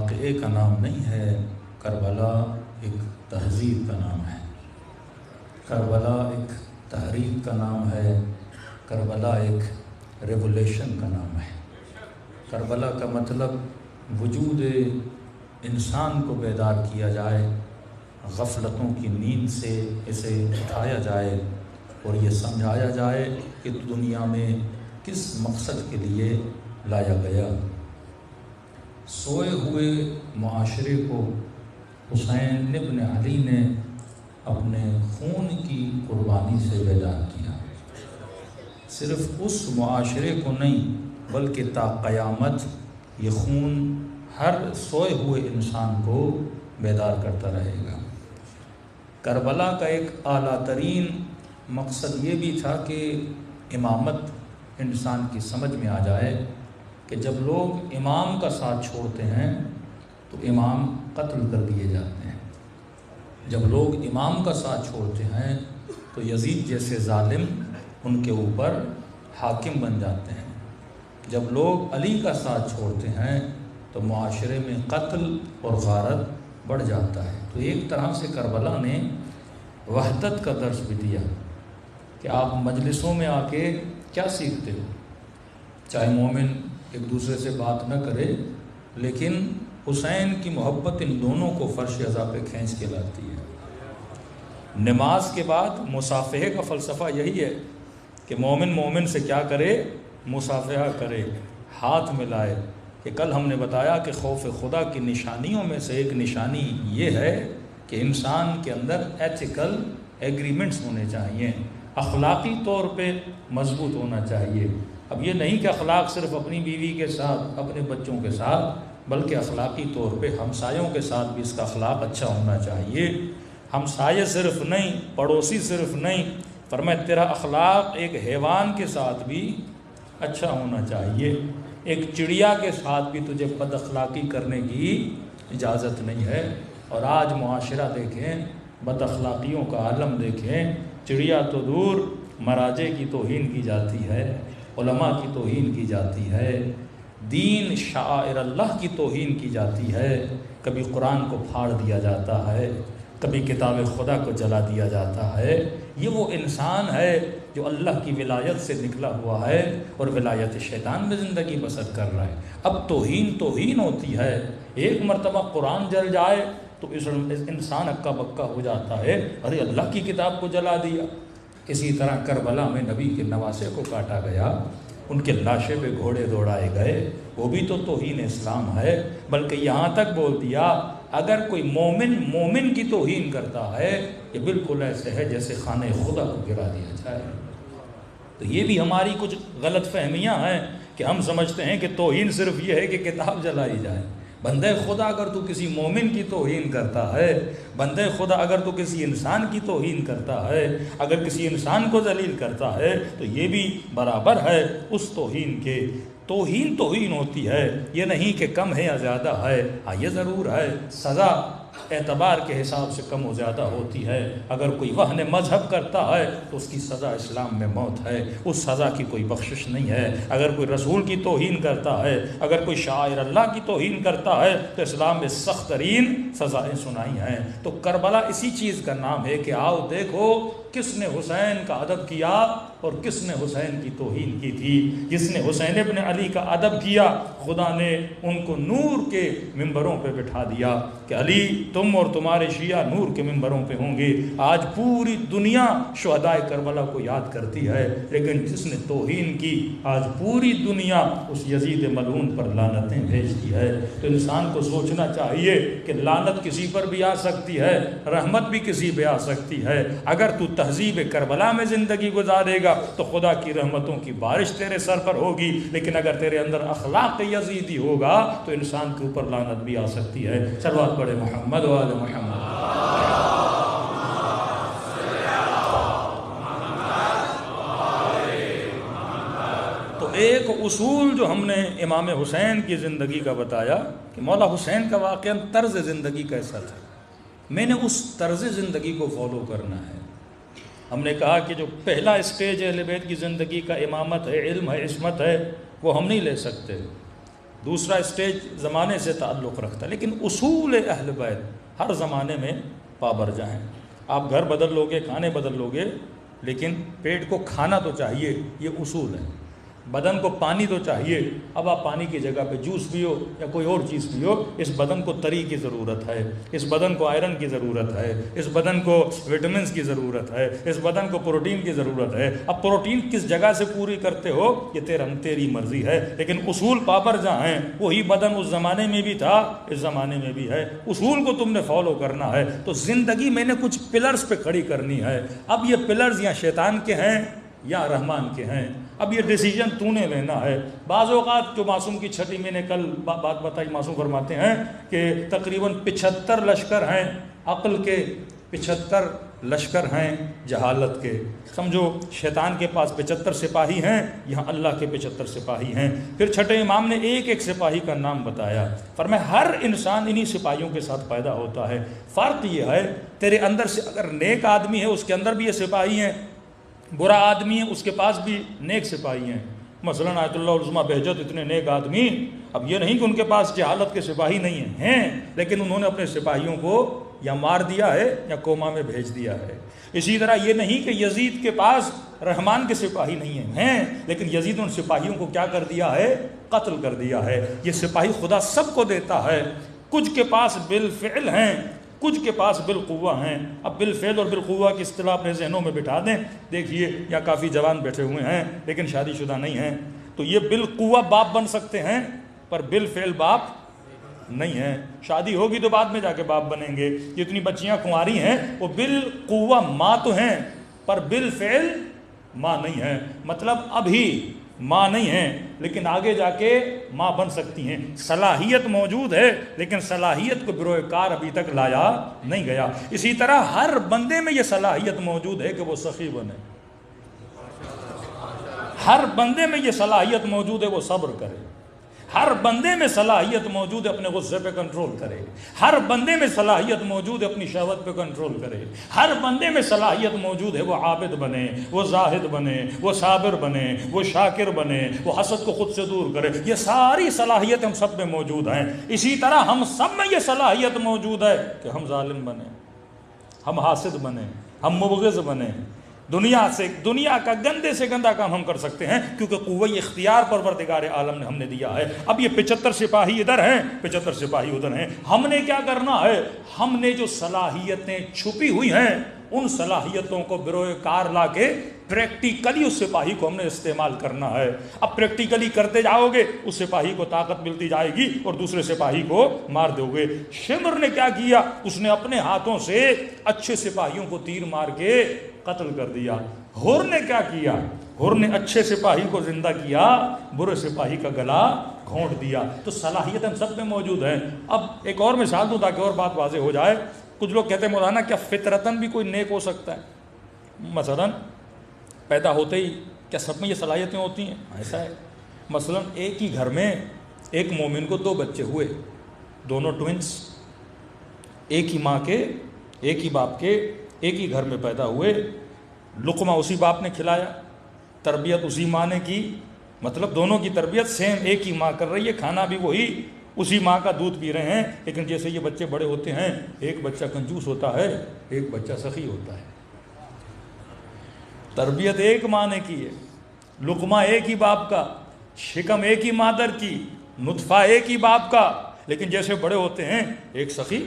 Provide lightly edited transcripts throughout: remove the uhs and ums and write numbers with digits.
واقعے کا نام نہیں ہے، کربلا ایک تہذیب کا نام ہے، کربلا ایک تحریک کا نام ہے، کربلا ایک ریولیشن کا نام ہے۔ کربلا کا مطلب وجود انسان کو بیدار کیا جائے، غفلتوں کی نیند سے اسے اٹھایا جائے اور یہ سمجھایا جائے کہ دنیا میں کس مقصد کے لیے لایا گیا۔ سوئے ہوئے معاشرے کو حسین ابن علی نے اپنے خون کی قربانی سے بیدار کیا۔ صرف اس معاشرے کو نہیں بلکہ تا قیامت یہ خون ہر سوئے ہوئے انسان کو بیدار کرتا رہے گا۔ کربلا کا ایک اعلیٰ ترین مقصد یہ بھی تھا کہ امامت انسان کی سمجھ میں آ جائے کہ جب لوگ امام کا ساتھ چھوڑتے ہیں تو امام قتل کر دیے جاتے ہیں، جب لوگ امام کا ساتھ چھوڑتے ہیں تو یزید جیسے ظالم ان کے اوپر حاکم بن جاتے ہیں، جب لوگ علی کا ساتھ چھوڑتے ہیں تو معاشرے میں قتل اور غارت بڑھ جاتا ہے۔ تو ایک طرح سے کربلا نے وحدت کا درس بھی دیا کہ آپ مجلسوں میں آ کے کیا سیکھتے ہو، چاہے مومن ایک دوسرے سے بات نہ کرے لیکن حسین کی محبت ان دونوں کو فرش عزا پہ کھینچ کے لاتی ہے۔ نماز کے بعد مصافحے کا فلسفہ یہی ہے کہ مومن مومن سے کیا کرے، مصافحہ کرے، ہاتھ ملائے۔ کہ کل ہم نے بتایا کہ خوف خدا کی نشانیوں میں سے ایک نشانی یہ ہے کہ انسان کے اندر ایتھیکل ایگریمنٹس ہونے چاہیے، اخلاقی طور پہ مضبوط ہونا چاہیے۔ اب یہ نہیں کہ اخلاق صرف اپنی بیوی کے ساتھ، اپنے بچوں کے ساتھ، بلکہ اخلاقی طور پہ ہمسایوں کے ساتھ بھی اس کا اخلاق اچھا ہونا چاہیے۔ ہمسائے صرف نہیں، پڑوسی صرف نہیں، فرمایا تیرا اخلاق ایک حیوان کے ساتھ بھی اچھا ہونا چاہیے۔ ایک چڑیا کے ساتھ بھی تجھے بد اخلاقی کرنے کی اجازت نہیں ہے۔ اور آج معاشرہ دیکھیں، بد اخلاقیوں کا عالم دیکھیں، چڑیا تو دور، مراجے کی توہین کی جاتی ہے، علماء کی توہین کی جاتی ہے، دین شعائر اللہ کی توہین کی جاتی ہے، کبھی قرآن کو پھاڑ دیا جاتا ہے، کبھی کتاب خدا کو جلا دیا جاتا ہے۔ یہ وہ انسان ہے جو اللہ کی ولایت سے نکلا ہوا ہے اور ولایت شیطان میں زندگی بسر کر رہا ہے۔ اب توہین ہوتی ہے، ایک مرتبہ قرآن جل جائے تو اس انسان اکا بکا ہو جاتا ہے، ارے اللہ کی کتاب کو جلا دیا۔ اسی طرح کربلا میں نبی کے نواسے کو کاٹا گیا، ان کے لاشے پہ گھوڑے دوڑائے گئے، وہ بھی تو توہین اسلام ہے۔ بلکہ یہاں تک بول دیا اگر کوئی مومن کی توہین کرتا ہے یہ بالکل ایسے ہے جیسے خانہ خدا کو گرا دیا جائے۔ تو یہ بھی ہماری کچھ غلط فہمیاں ہیں کہ ہم سمجھتے ہیں کہ توہین صرف یہ ہے کہ کتاب جلائی جائے۔ بندہ خدا اگر تو کسی مومن کی توہین کرتا ہے، بندہ خدا اگر تو کسی انسان کی توہین کرتا ہے، اگر کسی انسان کو ذلیل کرتا ہے تو یہ بھی برابر ہے اس توہین کے۔ توہین ہوتی ہے، یہ نہیں کہ کم ہے یا زیادہ ہے، ہاں یہ ضرور ہے سزا اعتبار کے حساب سے کم و زیادہ ہوتی ہے۔ اگر کوئی وہن مذہب کرتا ہے تو اس کی سزا اسلام میں موت ہے، اس سزا کی کوئی بخشش نہیں ہے۔ اگر کوئی رسول کی توہین کرتا ہے، اگر کوئی شاعر اللہ کی توہین کرتا ہے تو اسلام میں سخت ترین سزائیں سنائی ہیں۔ تو کربلا اسی چیز کا نام ہے کہ آؤ دیکھو کس نے حسین کا ادب کیا اور کس نے حسین کی توہین کی تھی۔ جس نے حسین ابن علی کا ادب کیا، خدا نے ان کو نور کے ممبروں پہ بٹھا دیا کہ علی تم اور تمہارے شیعہ نور کے ممبروں پہ ہوں گے۔ آج پوری دنیا شہدائے کربلا کو یاد کرتی ہے، لیکن جس نے توہین کی آج پوری دنیا اس یزید ملعون پر لعنتیں بھیجتی ہے۔ تو انسان کو سوچنا چاہیے کہ لعنت کسی پر بھی آ سکتی ہے، رحمت بھی کسی پہ آ سکتی ہے۔ اگر تو تہذیب کربلا میں زندگی گزارے گا تو خدا کی رحمتوں کی بارش تیرے سر پر ہوگی، لیکن اگر تیرے اندر اخلاق یزیدی ہوگا تو انسان کے اوپر لعنت بھی آ سکتی ہے۔ صلوات پڑھے محمد و آل محمد۔ تو ایک اصول جو ہم نے امام حسین کی زندگی کا بتایا کہ مولا حسین کا واقعہ طرز زندگی کیسا تھا، میں نے اس طرز زندگی کو فالو کرنا ہے۔ ہم نے کہا کہ جو پہلا اسٹیج اہل بیت کی زندگی کا امامت ہے، علم ہے، عصمت ہے، وہ ہم نہیں لے سکتے۔ دوسرا اسٹیج زمانے سے تعلق رکھتا ہے، لیکن اصول اہل بیت ہر زمانے میں پابرجا ہیں۔ آپ گھر بدل لوگے، کھانے بدل لوگے، لیکن پیٹ کو کھانا تو چاہیے، یہ اصول ہے۔ بدن کو پانی تو چاہیے، اب آپ پانی کی جگہ پہ جوس پیو یا کوئی اور چیز پیو، اس بدن کو تری کی ضرورت ہے، اس بدن کو آئرن کی ضرورت ہے، اس بدن کو وٹامنس کی ضرورت ہے، اس بدن کو پروٹین کی ضرورت ہے۔ اب پروٹین کس جگہ سے پوری کرتے ہو یہ تیری مرضی ہے، لیکن اصول پابرجا ہیں۔ وہی بدن اس زمانے میں بھی تھا، اس زمانے میں بھی ہے، اصول کو تم نے فالو کرنا ہے۔ تو زندگی میں نے کچھ پلرز پہ کھڑی کرنی ہے۔ اب یہ پلرز یا شیطان کے ہیں یا رحمان کے ہیں، اب یہ ڈیسیجن تو نے لینا ہے۔ بعض اوقات جو معصوم کی چھٹی میں نے کل بات بتائی، معصوم فرماتے ہیں کہ تقریباً 75 لشکر ہیں عقل کے، 75 لشکر ہیں جہالت کے۔ سمجھو شیطان کے پاس 75 سپاہی ہیں، یہاں اللہ کے 75 سپاہی ہیں۔ پھر چھٹے امام نے ایک ایک سپاہی کا نام بتایا، فرمایا ہر انسان انہی سپاہیوں کے ساتھ پیدا ہوتا ہے۔ فرق یہ ہے تیرے اندر سے اگر نیک آدمی ہے اس کے اندر بھی یہ سپاہی ہیں، برا آدمی ہے اس کے پاس بھی نیک سپاہی ہیں۔ مثلا آیت اللہ العظمیٰ بہجت اتنے نیک آدمی، اب یہ نہیں کہ ان کے پاس جہالت کے سپاہی نہیں ہیں، لیکن انہوں نے اپنے سپاہیوں کو یا مار دیا ہے یا کوما میں بھیج دیا ہے۔ اسی طرح یہ نہیں کہ یزید کے پاس رحمان کے سپاہی نہیں ہیں، لیکن یزید ان سپاہیوں کو کیا کر دیا ہے؟ قتل کر دیا ہے۔ یہ سپاہی خدا سب کو دیتا ہے، کچھ کے پاس بالفعل ہیں، کچھ کے پاس بالقوہ ہیں۔ اب بالفعل اور بالقوہ کی اصطلاح اپنے ذہنوں میں بٹھا دیں۔ دیکھیے یا کافی جوان بیٹھے ہوئے ہیں لیکن شادی شدہ نہیں ہیں، تو یہ بالقوہ باپ بن سکتے ہیں پر بالفعل باپ نہیں ہیں۔ شادی ہوگی تو بعد میں جا کے باپ بنیں گے۔ جتنی بچیاں کنواری ہیں وہ بالقوہ ماں تو ہیں پر بالفعل ماں نہیں ہیں، مطلب ابھی ماں نہیں ہیں لیکن آگے جا کے ماں بن سکتی ہیں۔ صلاحیت موجود ہے لیکن صلاحیت کو بروئے کار ابھی تک لایا نہیں گیا۔ اسی طرح ہر بندے میں یہ صلاحیت موجود ہے کہ وہ سخی بنے، ہر بندے میں یہ صلاحیت موجود ہے وہ صبر کرے، ہر بندے میں صلاحیت موجود ہے اپنے غصے پہ کنٹرول کرے، ہر بندے میں صلاحیت موجود ہے اپنی شہوت پہ کنٹرول کرے، ہر بندے میں صلاحیت موجود ہے وہ عابد بنے، وہ زاہد بنے، وہ صابر بنے، وہ شاکر بنے، وہ حسد کو خود سے دور کرے۔ یہ ساری صلاحیت ہم سب میں موجود ہیں۔ اسی طرح ہم سب میں یہ صلاحیت موجود ہے کہ ہم ظالم بنے، ہم حاسد بنے، ہم مبغض بنے، دنیا کا گندے سے گندہ کام ہم کر سکتے ہیں کیونکہ قوہ اختیار پروردگار عالم نے ہم نے دیا ہے۔ اب یہ 75 سپاہی ادھر ہیں، 75 سپاہی ادھر ہیں۔ ہم نے کیا کرنا ہے؟ ہم نے جو صلاحیتیں چھپی ہوئی ہیں ان صلاحیتوں کو بروئے کار لا کے پریکٹیکلی اس سپاہی کو ہم نے استعمال کرنا ہے۔ اب پریکٹیکلی کرتے جاؤ گے اس سپاہی کو طاقت ملتی جائے گی اور دوسرے سپاہی کو مار دو گے۔ شمر نے کیا کیا؟ اس نے اپنے ہاتھوں سے اچھے سپاہیوں کو تیر مار کے قتل کر دیا۔ ہر نے کیا کیا؟ ہر نے اچھے سپاہی کو زندہ کیا، برے سپاہی کا گلا گھونٹ دیا۔ تو صلاحیت ہم سب میں موجود ہے۔ اب ایک اور مثال دوں تاکہ اور بات واضح ہو جائے۔ کچھ لوگ کہتے ہیں مولانا کیا فطرتاً بھی کوئی نیک ہو سکتا ہے؟ مثلاً پیدا ہوتے ہی کیا سب میں یہ صلاحیتیں ہوتی ہیں؟ ایسا ہے۔ مثلاً ایک ہی گھر میں ایک مومن کو 2 بچے ہوئے، دونوں ٹوئنس، ایک ہی ماں کے، ایک ہی باپ کے، ایک ہی گھر میں پیدا ہوئے، لقمہ اسی باپ نے کھلایا، تربیت اسی ماں نے کی، مطلب دونوں کی تربیت سیم ایک ہی ماں کر رہی ہے، کھانا بھی وہی، اسی ماں کا دودھ پی رہے ہیں۔ لیکن جیسے یہ بچے بڑے ہوتے ہیں ایک بچہ کنجوس ہوتا ہے، ایک بچہ سخی ہوتا ہے۔ تربیت ایک ماں نے کی ہے، لقمہ ایک ہی باپ کا، شکم ایک ہی مادر کی، نطفہ ایک ہی باپ کا، لیکن جیسے بڑے ہوتے ہیں ایک سخی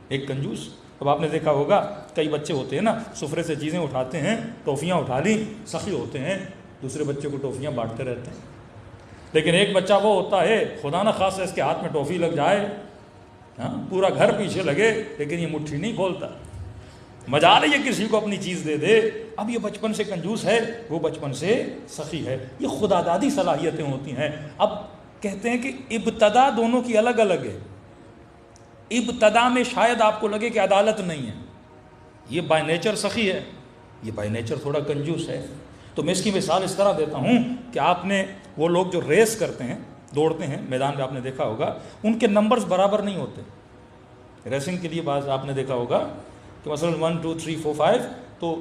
ایک کنجوس۔ اب آپ نے دیکھا ہوگا کئی بچے ہوتے ہیں نا، سفرے سے چیزیں اٹھاتے ہیں، ٹافیاں اٹھا لی، سخی ہوتے ہیں، دوسرے بچے کو ٹافیاں بانٹتے رہتے ہیں۔ لیکن ایک بچہ وہ ہوتا ہے خدا نہ خاصا اس کے ہاتھ میں ٹافی لگ جائے، پورا گھر پیچھے لگے لیکن یہ مٹھی نہیں کھولتا، مجال یہ کسی کو اپنی چیز دے دے۔ اب یہ بچپن سے کنجوس ہے، وہ بچپن سے سخی ہے۔ یہ خدا دادی صلاحیتیں ہوتی ہیں۔ اب کہتے ہیں کہ ابتدا دونوں کی الگ الگ ہے۔ ابتدا میں شاید آپ کو لگے کہ عدالت نہیں ہے، یہ بائی نیچر سخی ہے، یہ بائی نیچر تھوڑا کنجوس ہے۔ تو میں اس کی مثال اس طرح دیتا ہوں کہ آپ نے وہ لوگ جو ریس کرتے ہیں، دوڑتے ہیں میدان میں، آپ نے دیکھا ہوگا ان کے نمبرز برابر نہیں ہوتے۔ ریسنگ کے لیے بعض آپ نے دیکھا ہوگا کہ مثلا 1 2 3 4 5 تو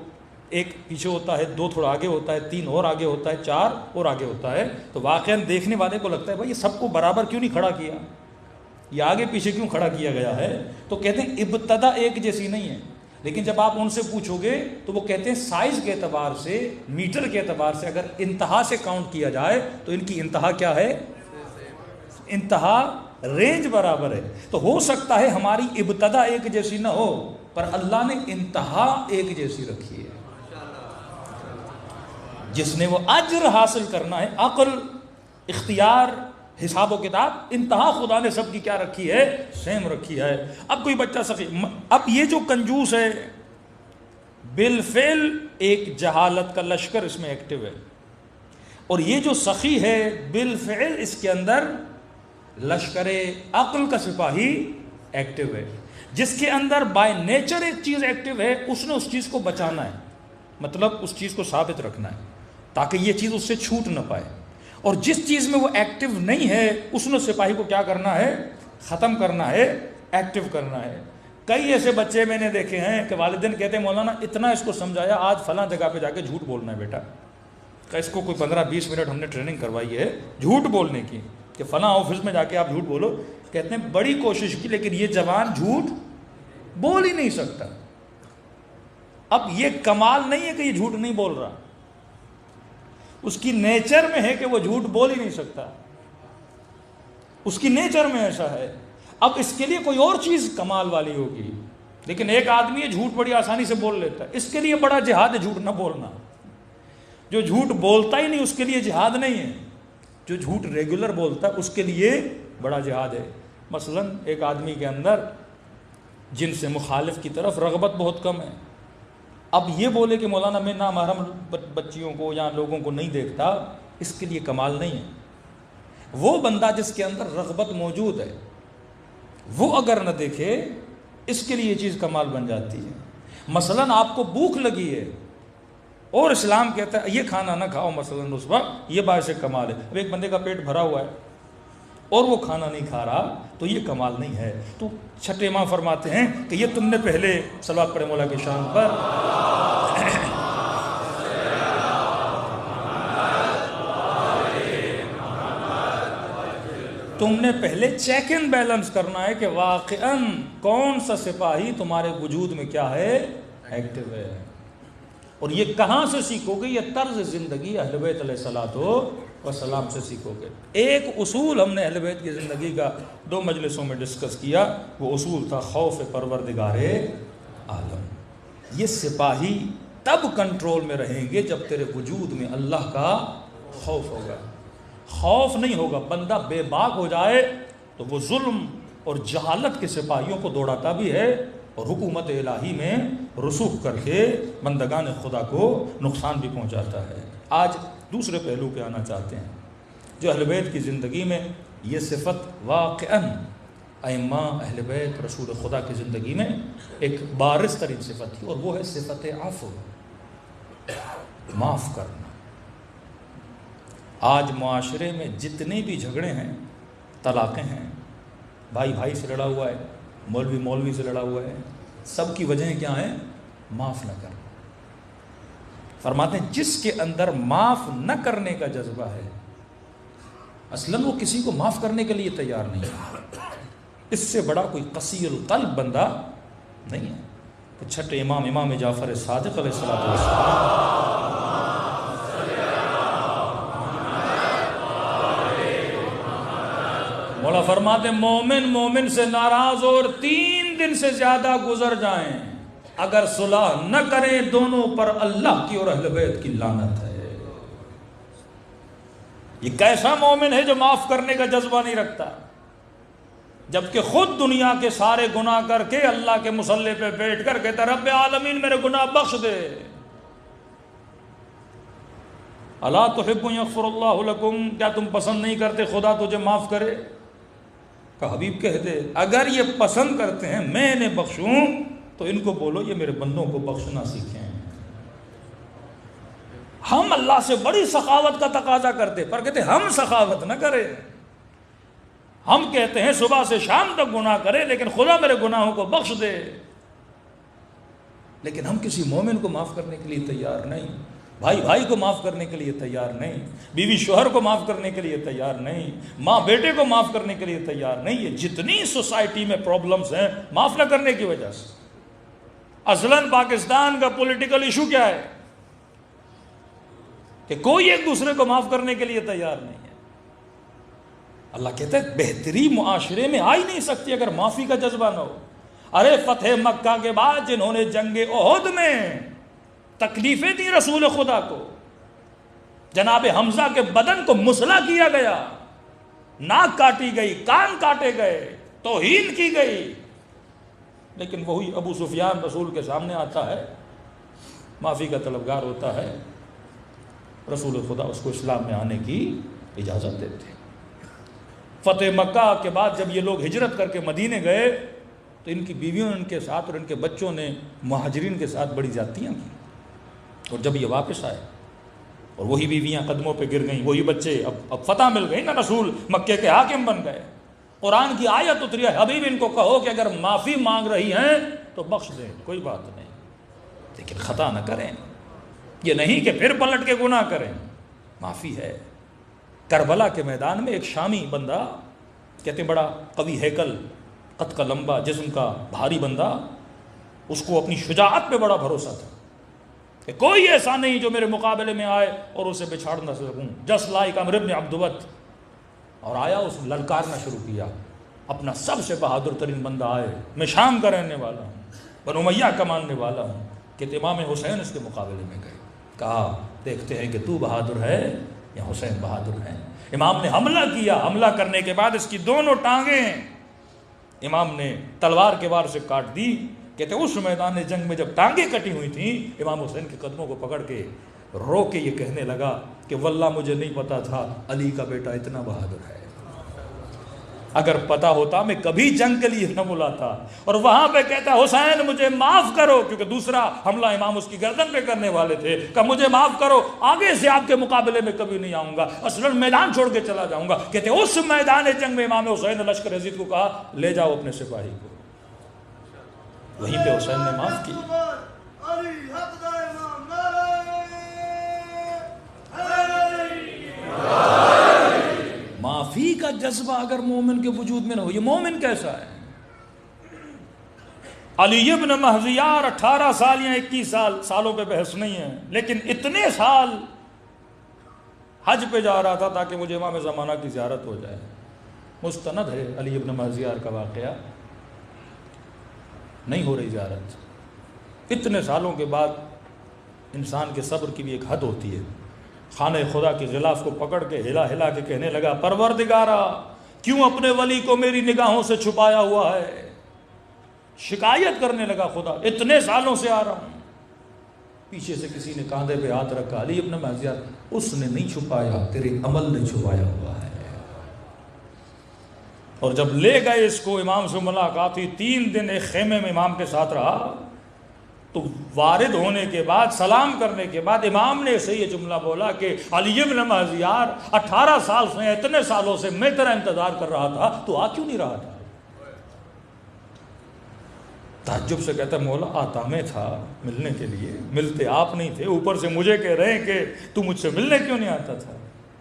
ایک پیچھے ہوتا ہے، 2 تھوڑا آگے ہوتا ہے، 3 اور آگے ہوتا ہے، 4 اور آگے ہوتا ہے، تو واقعاً دیکھنے والے کو لگتا ہے بھائی یہ سب کو برابر کیوں نہیں کھڑا کیا، یہ آگے پیچھے کیوں کھڑا کیا گیا ہے؟ تو کہتے ہیں ابتدا ایک جیسی نہیں ہے، لیکن جب آپ ان سے پوچھو گے تو وہ کہتے ہیں سائز کے اعتبار سے، میٹر کے اعتبار سے اگر انتہا سے کاؤنٹ کیا جائے تو ان کی انتہا کیا ہے؟ انتہا رینج برابر ہے۔ تو ہو سکتا ہے ہماری ابتدا ایک جیسی نہ ہو، پر اللہ نے انتہا ایک جیسی رکھی ہے۔ جس نے وہ اجر حاصل کرنا ہے، عقل، اختیار، حساب و کتاب، انتہا خدا نے سب کی کیا رکھی ہے؟ سیم رکھی ہے۔ اب کوئی بچہ سخی، اب یہ جو کنجوس ہے بالفعل ایک جہالت کا لشکر اس میں ایکٹیو ہے، اور یہ جو سخی ہے بالفعل اس کے اندر لشکر عقل کا سپاہی ایکٹیو ہے۔ جس کے اندر بائی نیچر ایک چیز ایکٹیو ہے، اس نے اس چیز کو بچانا ہے، مطلب اس چیز کو ثابت رکھنا ہے تاکہ یہ چیز اس سے چھوٹ نہ پائے، اور جس چیز میں وہ ایکٹیو نہیں ہے اس نے سپاہی کو کیا کرنا ہے؟ ختم کرنا ہے، ایکٹیو کرنا ہے۔ کئی ایسے بچے میں نے دیکھے ہیں کہ والدین کہتے ہیں مولانا اتنا اس کو سمجھایا، آج فلاں جگہ پہ جا کے جھوٹ بولنا ہے بیٹا، کہ اس کو کوئی 15-20 منٹ ہم نے ٹریننگ کروائی ہے جھوٹ بولنے کی، کہ فلاں آفس میں جا کے آپ جھوٹ بولو۔ کہتے ہیں بڑی کوشش کی لیکن یہ جوان جھوٹ بول ہی نہیں سکتا۔ اب یہ کمال نہیں ہے کہ یہ جھوٹ نہیں بول رہا، اس کی نیچر میں ہے کہ وہ جھوٹ بول ہی نہیں سکتا، اس کی نیچر میں ایسا ہے۔ اب اس کے لیے کوئی اور چیز کمال والی ہوگی، لیکن ایک آدمی یہ جھوٹ بڑی آسانی سے بول لیتا ہے، اس کے لیے بڑا جہاد ہے جھوٹ نہ بولنا۔ جو جھوٹ بولتا ہی نہیں اس کے لیے جہاد نہیں ہے، جو جھوٹ ریگولر بولتا ہے اس کے لیے بڑا جہاد ہے۔ مثلا ایک آدمی کے اندر جن سے مخالف کی طرف رغبت بہت کم ہے، اب یہ بولے کہ مولانا میں نامحرم بچیوں کو یا لوگوں کو نہیں دیکھتا، اس کے لیے کمال نہیں ہے۔ وہ بندہ جس کے اندر رغبت موجود ہے وہ اگر نہ دیکھے، اس کے لیے یہ چیز کمال بن جاتی ہے۔ مثلا آپ کو بھوک لگی ہے اور اسلام کہتا ہے یہ کھانا نہ کھاؤ، مثلا اس وقت یہ باعث کمال ہے۔ اب ایک بندے کا پیٹ بھرا ہوا ہے اور وہ کھانا نہیں کھا رہا تو یہ کمال نہیں ہے۔ تو چھٹے امام فرماتے ہیں کہ یہ تم نے پہلے صلوات پڑھے مولا کی شان پر، تم نے پہلے چیک اینڈ بیلنس کرنا ہے کہ واقعاً کون سا سپاہی تمہارے وجود میں کیا ہے؟ ایکٹیو ہے۔ اور یہ کہاں سے سیکھو گے؟ یہ طرز زندگی اہل بیت علیہ الصلوۃ والسلام سے سیکھو گے۔ ایک اصول ہم نے اہل بیت کی زندگی کا 2 مجلسوں میں ڈسکس کیا، وہ اصول تھا خوف پروردگار عالم۔ یہ سپاہی تب کنٹرول میں رہیں گے جب تیرے وجود میں اللہ کا خوف ہوگا۔ خوف نہیں ہوگا، بندہ بے باک ہو جائے تو وہ ظلم اور جہالت کے سپاہیوں کو دوڑاتا بھی ہے اور حکومت الہی میں رسوخ کر کے بندگان خدا کو نقصان بھی پہنچاتا ہے۔ آج دوسرے پہلو پہ آنا چاہتے ہیں، جو اہل بیت کی زندگی میں یہ صفت واقعاً ائمہ اہل بیت رسول خدا کی زندگی میں ایک بارز ترین صفت تھی، اور وہ ہے صفت عفو، معاف کرنا۔ آج معاشرے میں جتنے بھی جھگڑے ہیں، طلاقیں ہیں، بھائی بھائی سے لڑا ہوا ہے، مولوی مولوی سے لڑا ہوا ہے، سب کی وجہیں کیا ہیں؟ معاف نہ کرنا۔ فرماتے ہیں جس کے اندر معاف نہ کرنے کا جذبہ ہے، اصلاً وہ کسی کو معاف کرنے کے لیے تیار نہیں ہے، اس سے بڑا کوئی قسی القلب بندہ نہیں ہے۔ تو چھٹے امام جعفر صادق علیہ السلام مولا فرماتے ہیں مومن سے ناراض اور 3 دن سے زیادہ گزر جائیں، اگر صلح نہ کریں دونوں پر اللہ کی اور اہل بیت کی لعنت ہے۔ یہ کیسا مومن ہے جو معاف کرنے کا جذبہ نہیں رکھتا، جبکہ خود دنیا کے سارے گناہ کر کے اللہ کے مصلی پہ بیٹھ کر کہتا رب عالمین میرے گناہ بخش دے۔ الا تحب یغفر اللہ لکم، کیا تم پسند نہیں کرتے خدا تجھے معاف کرے؟ کہ حبیب کہتے اگر یہ پسند کرتے ہیں میں انہیں بخشوں تو ان کو بولو یہ میرے بندوں کو بخشنا سیکھیں۔ ہم اللہ سے بڑی سخاوت کا تقاضا کرتے، پر کہتے ہم سخاوت نہ کریں، ہم کہتے ہیں صبح سے شام تک گناہ کرے لیکن خدا میرے گناہوں کو بخش دے۔ لیکن ہم کسی مومن کو معاف کرنے کے لیے تیار نہیں، بھائی بھائی کو معاف کرنے کے لیے تیار نہیں، بیوی شوہر کو معاف کرنے کے لیے تیار نہیں، ماں بیٹے کو معاف کرنے کے لیے تیار نہیں۔ یہ جتنی سوسائٹی میں پرابلمز ہیں معاف نہ کرنے کی وجہ سے۔ اصلاً پاکستان کا پولیٹیکل ایشو کیا ہے کہ کوئی ایک دوسرے کو معاف کرنے کے لیے تیار نہیں ہے۔ اللہ کہتا ہے بہتری معاشرے میں آ ہی نہیں سکتی اگر معافی کا جذبہ نہ ہو۔ ارے فتح مکہ کے بعد جنہوں نے جنگ احد میں تکلیفیں دی رسول خدا کو، جناب حمزہ کے بدن کو مسلح کیا گیا، ناک کاٹی گئی، کان کاٹے گئے، توہین کی گئی، لیکن وہی ابو سفیان رسول کے سامنے آتا ہے، معافی کا طلبگار ہوتا ہے، رسول خدا اس کو اسلام میں آنے کی اجازت دیتے۔ فتح مکہ کے بعد جب یہ لوگ ہجرت کر کے مدینے گئے تو ان کی بیویوں نے ان کے ساتھ اور ان کے بچوں نے مہاجرین کے ساتھ بڑی زیادتیاں کی، اور جب یہ واپس آئے اور وہی بیویاں قدموں پہ گر گئیں، وہی بچے، اب فتح مل گئی نا، رسول مکے کے حاکم بن گئے، قرآن کی آیت اتری ہے، حبیب ان کو کہو کہ اگر معافی مانگ رہی ہیں تو بخش دیں، کوئی بات نہیں، لیکن خطا نہ کریں، یہ نہیں کہ پھر پلٹ کے گناہ کریں، معافی ہے۔ کربلا کے میدان میں ایک شامی بندہ، کہتے ہیں بڑا قوی ہیکل، قد کا لمبا، جسم کا بھاری بندہ، اس کو اپنی شجاعت پہ بڑا بھروسہ تھا کہ کوئی ایسا نہیں جو میرے مقابلے میں آئے اور اسے بچھاڑ نہ سکوں، جس لائک عمرو بن عبدوت، اور آیا، اس للکارنا شروع کیا، اپنا سب سے بہادر ترین بندہ آئے، میں شام کا رہنے والا ہوں، بنو امیہ کا ماننے والا ہوں، کہ امام حسین اس کے مقابلے میں گئے، کہا دیکھتے ہیں کہ تو بہادر ہے یا حسین بہادر ہے۔ امام نے حملہ کیا، حملہ کرنے کے بعد اس کی دونوں ٹانگیں امام نے تلوار کے وار سے کاٹ دی۔ کہتے اس میدان جنگ میں جب ٹانگیں کٹی ہوئی تھیں، امام حسین کے قدموں کو پکڑ کے رو کے یہ کہنے لگا کہ واللہ مجھے نہیں پتا تھا علی کا بیٹا اتنا بہادر ہے، اگر پتا ہوتا میں کبھی جنگ کے لیے نہ بلاتا۔ اور وہاں پہ کہتا حسین مجھے معاف کرو، کیونکہ دوسرا حملہ امام اس کی گردن پہ کرنے والے تھے، کہ مجھے معاف کرو، آگے سے آپ کے مقابلے میں کبھی نہیں آؤں گا، اصلاً میدان چھوڑ کے چلا جاؤں گا۔ کہتے اس میدان جنگ میں امام حسین نے لشکر یزید کو کہا لے جاؤ اپنے سپاہی کو، وہیں پہ حسین نے معاف کی۔ معافی کا جذبہ اگر مومن کے وجود میں نہ ہو، یہ مومن کیسا ہے؟ علی ابن مہذیار 18 سال یا 21 سالوں پہ بحث نہیں ہے، لیکن اتنے سال حج پہ جا رہا تھا تاکہ مجھے امام زمانہ کی زیارت ہو جائے۔ مستند ہے علی ابن مہذیار کا واقعہ، نہیں ہو رہی زیارت۔ اتنے سالوں کے بعد انسان کے صبر کی بھی ایک حد ہوتی ہے۔ خانہ خدا کے غلاف کو پکڑ کے ہلا ہلا کے کہنے لگا پروردگارا کیوں اپنے ولی کو میری نگاہوں سے چھپایا ہوا ہے؟ شکایت کرنے لگا خدا، اتنے سالوں سے آ رہا ہوں۔ پیچھے سے کسی نے کاندھے پہ ہاتھ رکھا، علی ابن مہذیار اس نے نہیں چھپایا، تیرے عمل نے چھپایا ہوا ہے۔ اور جب لے گئے اس کو، امام سے ملاقات ہوئی، 3 دن ایک خیمے میں امام کے ساتھ رہا، تو وارد ہونے کے بعد، سلام کرنے کے بعد امام نے اسے یہ جملہ بولا کہ علی ابن مہذیار 18 سال سے، اتنے سالوں سے میں تیرا انتظار کر رہا تھا، تو آ کیوں نہیں رہا تھا؟ تعجب سے کہتا ہے مولا آتا میں تھا ملنے کے لیے، ملتے آپ نہیں تھے، اوپر سے مجھے کہہ رہے ہیں کہ تو مجھ سے ملنے کیوں نہیں آتا تھا؟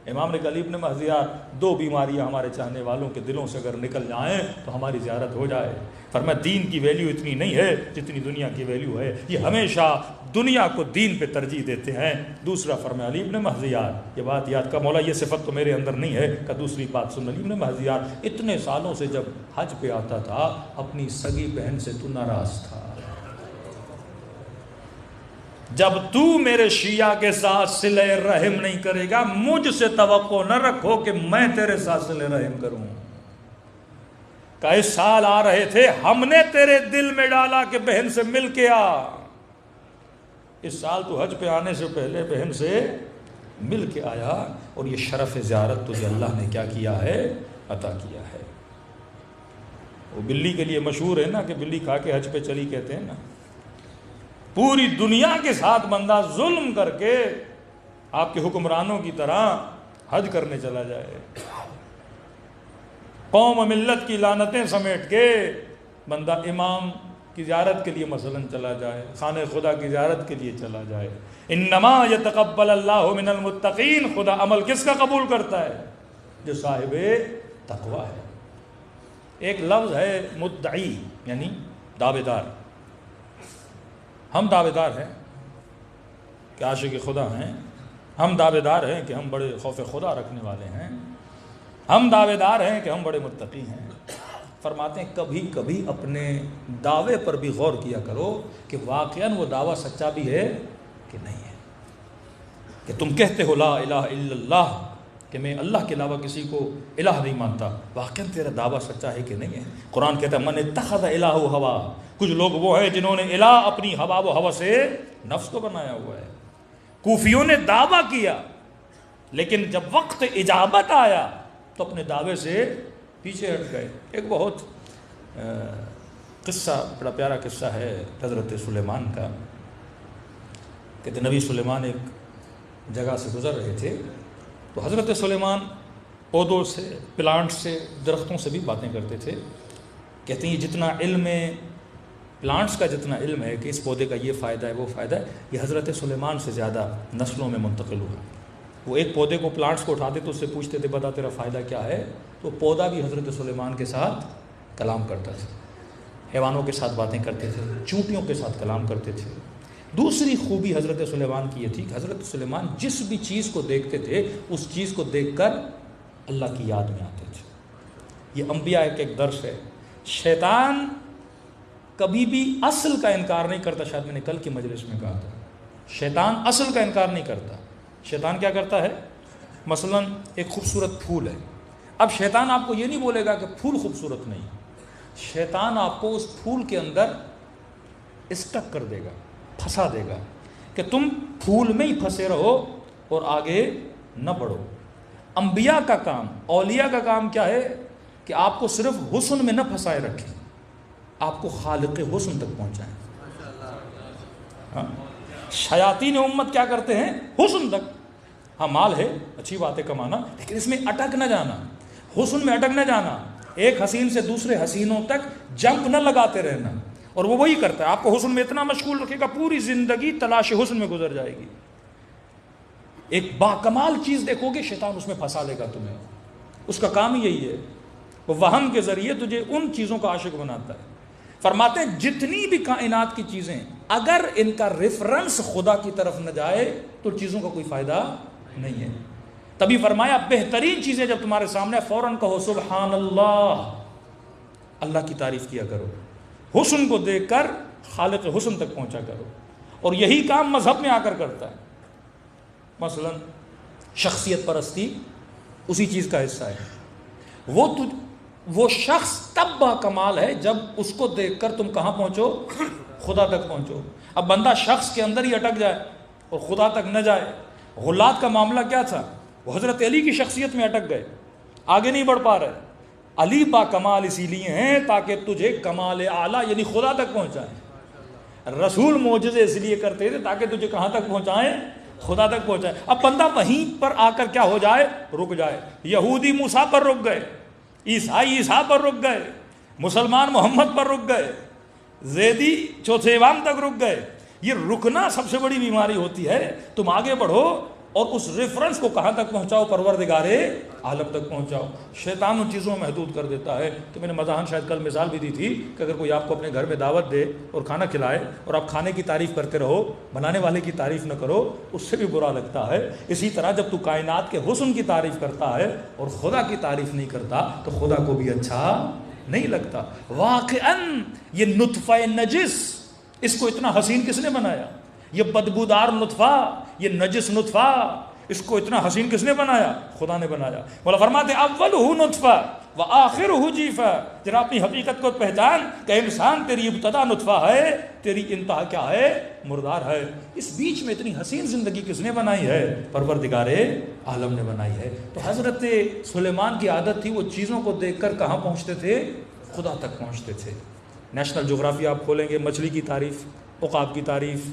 امام نے کہا علی ابن مہذیار 2 بیماریاں ہمارے چاہنے والوں کے دلوں سے اگر نکل جائیں تو ہماری زیارت ہو جائے۔ فرمایا دین کی ویلیو اتنی نہیں ہے جتنی دنیا کی ویلیو ہے، یہ ہمیشہ دنیا کو دین پہ ترجیح دیتے ہیں۔ دوسرا فرمایا علی ابن مہذیار یہ بات یاد کا مولا، یہ صفت تو میرے اندر نہیں ہے، کہ دوسری بات سن، علی ابن مہذیار اتنے سالوں سے جب حج پہ آتا تھا اپنی سگی بہن سے تو ناراض تھا، جب تو میرے شیعہ کے ساتھ صلہ رحم نہیں کرے گا، مجھ سے توقع نہ رکھو کہ میں تیرے ساتھ صلہ رحم کروں۔ کہ اس سال آ رہے تھے، ہم نے تیرے دل میں ڈالا کہ بہن سے مل کے آ، اس سال تو حج پہ آنے سے پہلے بہن سے مل کے آیا، اور یہ شرف زیارت تجھے اللہ نے کیا کیا ہے؟ عطا کیا ہے۔ وہ بلی کے لیے مشہور ہے نا کہ بلی کھا کے حج پہ چلی کہتے ہیں نا، پوری دنیا کے ساتھ بندہ ظلم کر کے آپ کے حکمرانوں کی طرح حج کرنے چلا جائے، قوم و ملت کی لعنتیں سمیٹ کے بندہ امام کی زیارت کے لیے مثلاً چلا جائے، خانہ خدا کی زیارت کے لیے چلا جائے. انما یتقبل اللہ من المتقین، خدا عمل کس کا قبول کرتا ہے؟ جو صاحب تقوی ہے. ایک لفظ ہے مدعی، یعنی دعوے دار. ہم دعوے دار ہیں کہ عاشق خدا ہیں، ہم دعوے دار ہیں کہ ہم بڑے خوف خدا رکھنے والے ہیں، ہم دعوے دار ہیں کہ ہم بڑے متقی ہیں. فرماتے ہیں کبھی کبھی اپنے دعوے پر بھی غور کیا کرو کہ واقعاً وہ دعویٰ سچا بھی ہے کہ نہیں ہے. کہ تم کہتے ہو لا الہ الا اللہ، کہ میں اللہ کے علاوہ کسی کو الہ نہیں مانتا، واقعاً تیرا دعویٰ سچا ہے کہ نہیں ہے؟ قرآن کہتا ہے من اتخذ الہ ہوا، کچھ لوگ وہ ہیں جنہوں نے الہ اپنی ہوا و ہوا سے نفس کو بنایا ہوا ہے. کوفیوں نے دعویٰ کیا لیکن جب وقت اجابت آیا تو اپنے دعوے سے پیچھے ہٹ گئے. ایک بہت قصہ، بڑا پیارا قصہ ہے حضرت سلیمان کا. کہتے نبی سلیمان ایک جگہ سے گزر رہے تھے تو حضرت سلیمان پودوں سے، پلانٹ سے، درختوں سے بھی باتیں کرتے تھے. کہتے ہیں یہ جتنا علم ہے، پلانٹس کا جتنا علم ہے کہ اس پودے کا یہ فائدہ ہے وہ فائدہ ہے، یہ حضرت سلیمان سے زیادہ نسلوں میں منتقل ہوا. وہ ایک پودے کو، پلانٹس کو اٹھاتے تو اس سے پوچھتے تھے بتا تیرا فائدہ کیا ہے، تو پودا بھی حضرت سلیمان کے ساتھ کلام کرتا تھا. حیوانوں کے ساتھ باتیں کرتے تھے، چونٹیوں کے ساتھ کلام کرتے تھے. دوسری خوبی حضرت سلیمان کی یہ تھی کہ حضرت سلیمان جس بھی چیز کو دیکھتے تھے اس چیز کو دیکھ کر اللہ کی یاد میں آتے تھے. یہ انبیاء ایک درس ہے. شیطان کبھی بھی اصل کا انکار نہیں کرتا. شاید میں نے کل کی مجلس میں کہا تھا شیطان اصل کا انکار نہیں کرتا. شیطان کیا کرتا ہے؟ مثلا ایک خوبصورت پھول ہے، اب شیطان آپ کو یہ نہیں بولے گا کہ پھول خوبصورت نہیں، شیطان آپ کو اس پھول کے اندر اسٹک کر دے گا، پھنسا دے گا کہ تم پھول میں ہی پھنسے رہو اور آگے نہ بڑھو. انبیاء کا کام، اولیاء کا کام کیا ہے کہ آپ کو صرف حسن میں نہ پھنسائے رکھیں، آپ کو خالق حسن تک پہنچائیں. شیاطین امت کیا کرتے ہیں؟ حسن تک. ہاں مال ہے، اچھی بات ہے کمانا، لیکن اس میں اٹک نہ جانا، حسن میں اٹک نہ جانا، ایک حسین سے دوسرے حسینوں تک جمپ نہ لگاتے رہنا. اور وہ وہی کرتا ہے، آپ کو حسن میں اتنا مشغول رکھے گا پوری زندگی تلاش حسن میں گزر جائے گی. ایک باکمال چیز دیکھو گے شیطان اس میں پھنسا لے گا تمہیں. اس کا کام ہی یہی ہے، وہ وہم کے ذریعے تجھے ان چیزوں کا عاشق بناتا ہے. فرماتے ہیں جتنی بھی کائنات کی چیزیں اگر ان کا ریفرنس خدا کی طرف نہ جائے تو چیزوں کا کوئی فائدہ نہیں ہے. تبھی فرمایا بہترین چیزیں جب تمہارے سامنے فوراً کہو سبحان اللہ، اللہ کی تعریف کیا کرو، حسن کو دیکھ کر خالق حسن تک پہنچا کرو. اور یہی کام مذہب میں آ کر کرتا ہے. مثلا شخصیت پرستی اسی چیز کا حصہ ہے. وہ شخص تب با کمال ہے جب اس کو دیکھ کر تم کہاں پہنچو؟ خدا تک پہنچو. اب بندہ شخص کے اندر ہی اٹک جائے اور خدا تک نہ جائے. غلات کا معاملہ کیا تھا؟ وہ حضرت علی کی شخصیت میں اٹک گئے، آگے نہیں بڑھ پا رہے. علی با کمال اسی لیے ہیں تاکہ تجھے کمال اعلیٰ یعنی خدا تک پہنچائیں. رسول معجزے اس لیے کرتے تھے تاکہ تجھے کہاں تک پہنچائیں؟ خدا تک پہنچائیں. اب بندہ وہیں پر آ کر کیا ہو جائے؟ رک جائے. یہودی موسیٰ پر رک گئے، عیسائی عیسیٰ پر رک گئے، مسلمان محمد پر رک گئے، زیدی چوتھے امام تک رک گئے. یہ رکنا سب سے بڑی بیماری ہوتی ہے. تم آگے بڑھو اور اس ریفرنس کو کہاں تک پہنچاؤ؟ پروردگار عالم تک پہنچاؤ. شیطان ان چیزوں میں محدود کر دیتا ہے. تو میں نے مزاحن شاید کل مثال بھی دی تھی کہ اگر کوئی آپ کو اپنے گھر میں دعوت دے اور کھانا کھلائے اور آپ کھانے کی تعریف کرتے رہو، بنانے والے کی تعریف نہ کرو، اس سے بھی برا لگتا ہے. اسی طرح جب تو کائنات کے حسن کی تعریف کرتا ہے اور خدا کی تعریف نہیں کرتا تو خدا کو بھی اچھا نہیں لگتا. واقعاً یہ نطفہ نجس، اس کو اتنا حسین کس نے بنایا؟ یہ بدبودار نطفہ، یہ نجس نطفہ، اس کو اتنا حسین کس نے بنایا؟ خدا نے بنایا. مولا فرماتے اولہ نطفہ وآخرہ جیفہ. ذرا اپنی حقیقت کو پہچان کہ انسان تیری ابتدا نطفہ ہے، تیری انتہا کیا ہے؟ مردار ہے. اس بیچ میں اتنی حسین زندگی کس نے بنائی ہے؟ پروردگار عالم نے بنائی ہے. تو حضرت سلیمان کی عادت تھی وہ چیزوں کو دیکھ کر کہاں پہنچتے تھے؟ خدا تک پہنچتے تھے. نیشنل جغرافیہ آپ کھولیں گے، مچھلی کی تعریف، عقاب کی تعریف،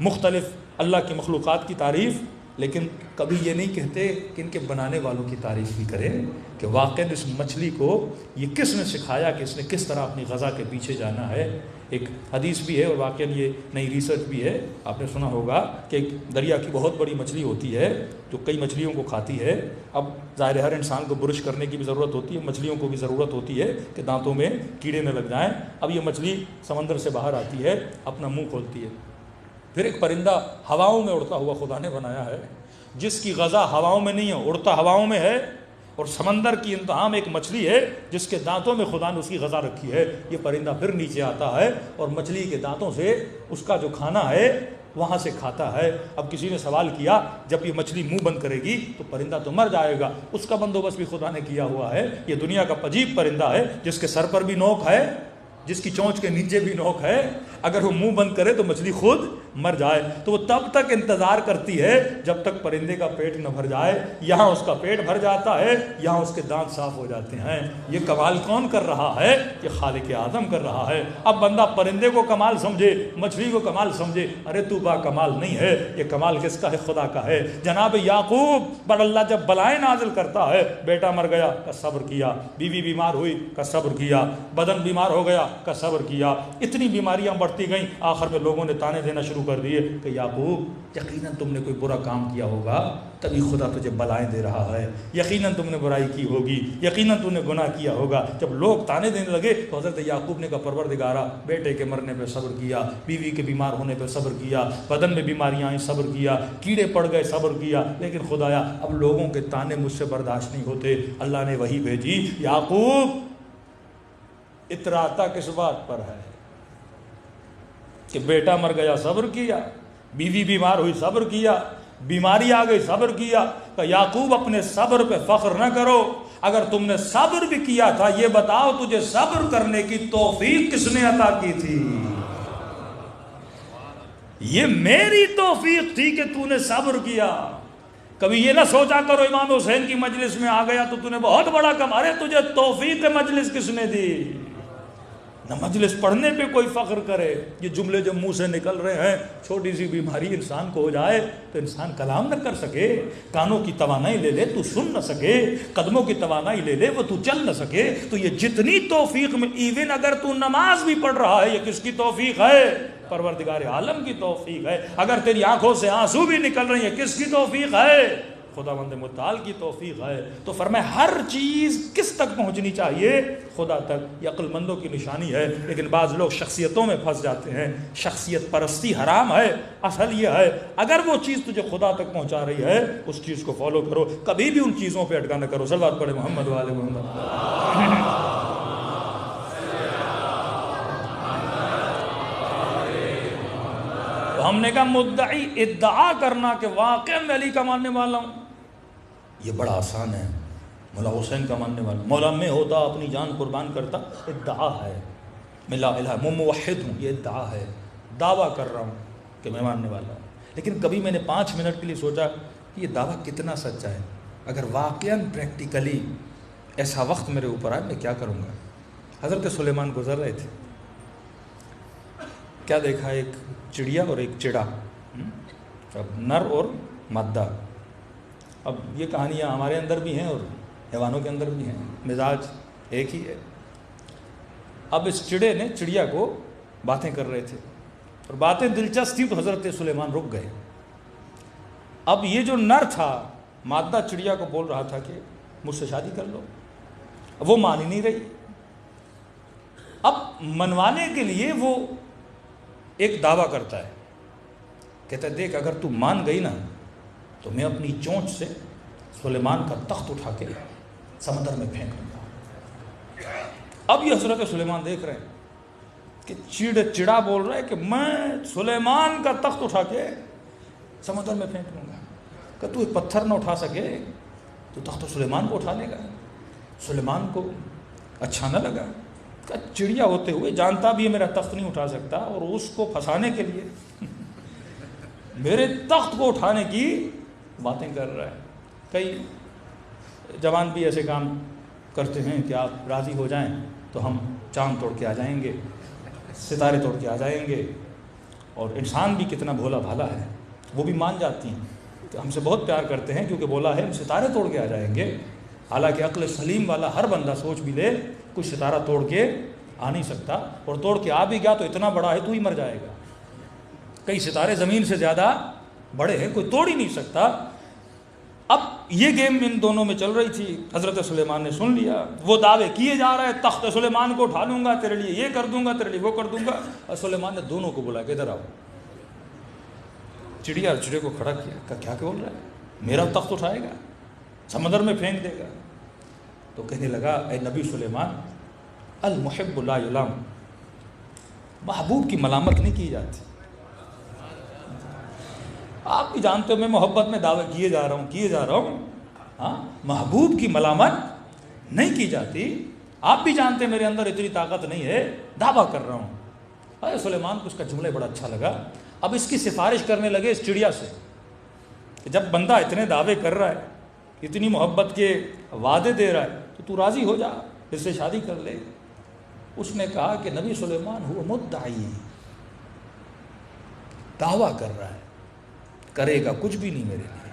مختلف اللہ کی مخلوقات کی تعریف، لیکن کبھی یہ نہیں کہتے کہ ان کے بنانے والوں کی تعریف بھی کریں کہ واقعاً اس مچھلی کو یہ کس نے سکھایا کہ اس نے کس طرح اپنی غذا کے پیچھے جانا ہے۔ ایک حدیث بھی ہے اور واقعاً یہ نئی ریسرچ بھی ہے، آپ نے سنا ہوگا کہ ایک دریا کی بہت بڑی مچھلی ہوتی ہے جو کئی مچھلیوں کو کھاتی ہے۔ اب ظاہر ہر انسان کو برش کرنے کی بھی ضرورت ہوتی ہے، مچھلیوں کو بھی ضرورت ہوتی ہے کہ دانتوں میں کیڑے نہ لگ جائیں۔ اب یہ مچھلی سمندر سے باہر آتی ہے، اپنا منہ کھولتی ہے، پھر ایک پرندہ ہواؤں میں اڑتا ہوا خدا نے بنایا ہے، جس کی غذا ہواؤں میں نہیں ہے، اڑتا ہواؤں میں ہے، اور سمندر کی انتہا میں ایک مچھلی ہے جس کے دانتوں میں خدا نے اس کی غذا رکھی ہے۔ یہ پرندہ پھر نیچے آتا ہے اور مچھلی کے دانتوں سے اس کا جو کھانا ہے وہاں سے کھاتا ہے۔ اب کسی نے سوال کیا جب یہ مچھلی منہ بند کرے گی تو پرندہ تو مر جائے گا، اس کا بندوبست بھی خدا نے کیا ہوا ہے۔ یہ دنیا کا عجیب پرندہ ہے جس کے سر پر بھی نوک ہے، جس کی چونچ کے نیچے بھی نوک ہے، اگر وہ منہ بند کرے تو مچھلی خود مر جائے، تو وہ تب تک انتظار کرتی ہے جب تک پرندے کا پیٹ نہ بھر جائے۔ یہاں اس کا پیٹ بھر جاتا ہے، یہاں اس کے دانت صاف ہو جاتے ہیں۔ یہ کمال کون کر رہا ہے؟ یہ خالق اعظم کر رہا ہے۔ اب بندہ پرندے کو کمال سمجھے، مچھلی کو کمال سمجھے، ارے تو با کمال نہیں ہے، یہ کمال کس کا ہے؟ خدا کا ہے۔ جناب یعقوب پر اللہ جب بلائیں نازل کرتا ہے، بیٹا مر گیا کا صبر کیا، بیوی بیمار ہوئی کا صبر کیا، بدن بیمار ہو گیا کا صبر کیا، اتنی بیماریاں بڑھتی گئیں، آخر میں لوگوں نے تانے دینا شروع کر دیے کہ یعقوب یقیناً تم نے کوئی برا کام کیا ہوگا تبھی خدا تجھے بلائیں دے رہا ہے، یقیناً تم نے برائی کی ہوگی، یقیناً تم نے گناہ کیا ہوگا۔ جب لوگ تانے دینے لگے تو حضرت یعقوب نے کہا پروردگارا بیٹے کے مرنے پہ صبر کیا، بیوی کے بیمار ہونے پہ صبر کیا، بدن میں بیماریاں آئیں صبر کیا، کیڑے پڑ گئے صبر کیا، لیکن خدایا اب لوگوں کے تانے مجھ سے برداشت نہیں ہوتے۔ اللہ نے وحی بھیجی، یعقوب اتراتا کس بات پر ہے کہ بیٹا مر گیا صبر کیا، بیوی بیمار ہوئی صبر کیا، بیماری آ گئی صبر کیا، کہ یعقوب اپنے صبر پہ فخر نہ کرو، اگر تم نے صبر بھی کیا تھا یہ بتاؤ تجھے صبر کرنے کی توفیق کس نے عطا کی تھی؟ یہ میری توفیق تھی کہ تو نے صبر کیا۔ کبھی یہ نہ سوچا کرو امام حسین کی مجلس میں آ گیا تو نے بہت بڑا کام، ارے تجھے توفیق مجلس کس نے دی؟ نہ مجلس پڑھنے پہ کوئی فخر کرے، یہ جملے جب منہ سے نکل رہے ہیں، چھوٹی سی بیماری انسان کو ہو جائے تو انسان کلام نہ کر سکے، کانوں کی توانائی لے لے تو سن نہ سکے، قدموں کی توانائی لے لے وہ تو چل نہ سکے، تو یہ جتنی توفیق میں ایون اگر تو نماز بھی پڑھ رہا ہے یہ کس کی توفیق ہے؟ پروردگار عالم کی توفیق ہے۔ اگر تیری آنکھوں سے آنسو بھی نکل رہے ہیں کس کی توفیق ہے؟ خداوند متعال کی توفیق ہے۔ تو فرمائے ہر چیز کس تک پہنچنی چاہیے؟ خدا تک۔ یہ عقل مندوں کی نشانی ہے، لیکن بعض لوگ شخصیتوں میں پھنس جاتے ہیں۔ شخصیت پرستی حرام ہے، اصل یہ ہے اگر وہ چیز تجھے خدا تک پہنچا رہی ہے اس چیز کو فالو کرو، کبھی بھی ان چیزوں پہ اٹکا نہ کرو۔ صلوات پڑھے محمد والے محمد۔ ہم نے کہا مدعی ادعا کرنا کہ واقعا میں علی کا ماننے والا ہوں یہ بڑا آسان ہے، مولا حسین کا ماننے والا، مولا میں ہوتا اپنی جان قربان کرتا، ادعا ہے، میں لا الہ میں موحد ہوں، یہ ادعا ہے، دعویٰ کر رہا ہوں کہ میں ماننے والا ہوں۔ لیکن کبھی میں نے 5 منٹ کے لیے سوچا کہ یہ دعویٰ کتنا سچا ہے، اگر واقعاً پریکٹیکلی ایسا وقت میرے اوپر آئے میں کیا کروں گا؟ حضرت سلیمان گزر رہے تھے، کیا دیکھا؟ ایک چڑیا اور ایک چڑا، اب نر اور مادہ۔ اب یہ کہانیاں ہمارے اندر بھی ہیں اور حیوانوں کے اندر بھی ہیں، مزاج ایک ہی ہے۔ اب اس چڑے نے چڑیا کو باتیں کر رہے تھے اور باتیں دلچسپ تھیں تو حضرت سلیمان رک گئے۔ اب یہ جو نر تھا مادہ چڑیا کو بول رہا تھا کہ مجھ سے شادی کر لو، اب وہ مان ہی نہیں رہی۔ اب منوانے کے لیے وہ ایک دعویٰ کرتا ہے، کہتا ہے دیکھ اگر تو مان گئی نا تو میں اپنی چونچ سے سلیمان کا تخت اٹھا کے سمندر میں پھینک دوں گا۔ اب یہ حضرت سلیمان دیکھ رہے ہیں کہ چڑا بول رہا ہے کہ میں سلیمان کا تخت اٹھا کے سمندر میں پھینک دوں گا، کہ تو ایک پتھر نہ اٹھا سکے تو تخت سلیمان کو اٹھا لے گا۔ سلیمان کو اچھا نہ لگا، کہ چڑیا ہوتے ہوئے جانتا بھی ہے میرا تخت نہیں اٹھا سکتا اور اس کو پھنسانے کے لیے میرے تخت کو اٹھانے کی باتیں کر رہا ہے۔ کئی جوان بھی ایسے کام کرتے ہیں کہ آپ راضی ہو جائیں تو ہم چاند توڑ کے آ جائیں گے، ستارے توڑ کے آ جائیں گے، اور انسان بھی کتنا بھولا بھالا ہے، وہ بھی مان جاتی ہیں کہ ہم سے بہت پیار کرتے ہیں کیونکہ بولا ہے ہم ستارے توڑ کے آ جائیں گے، حالانکہ عقل سلیم والا ہر بندہ سوچ بھی لے کوئی ستارہ توڑ کے آ نہیں سکتا، اور توڑ کے آ بھی گیا تو اتنا بڑا ہے تو ہی مر جائے گا، کئی ستارے زمین سے زیادہ بڑے ہیں، کوئی توڑ ہی نہیں سکتا۔ اب یہ گیم ان دونوں میں چل رہی تھی، حضرت سلیمان نے سن لیا، وہ دعوے کیے جا رہے ہیں، تخت سلیمان کو اٹھا لوں گا، تیرے لیے یہ کر دوں گا، تیرے لیے وہ کر دوں گا، اور سلیمان نے دونوں کو بلایا کہ ادھر آؤ، چڑیا کو کھڑا کیا، کہا کیا بول رہا ہے، میرا تخت اٹھائے گا، سمندر میں پھینک دے گا؟ تو کہنے لگا اے نبی سلیمان، المحب لا یلام، محبوب کی ملامت نہیں کی جاتی، آپ بھی جانتے ہو میں محبت میں دعوے کیے جا رہا ہوں، ہاں محبوب کی ملامت نہیں کی جاتی، آپ بھی جانتے ہیں میرے اندر اتنی طاقت نہیں ہے، دعویٰ کر رہا ہوں۔ اے سلیمان کو اس کا جملہ بڑا اچھا لگا، اب اس کی سفارش کرنے لگے اس چڑیا سے کہ جب بندہ اتنے دعوے کر رہا ہے، اتنی محبت کے وعدے دے رہا ہے، تو تو راضی ہو جا، اس سے شادی کر لے۔ اس نے کہا کہ نبی سلیمان ہوا مدعی، دعویٰ کر رہا ہے، کرے گا کچھ بھی نہیں میرے لیے۔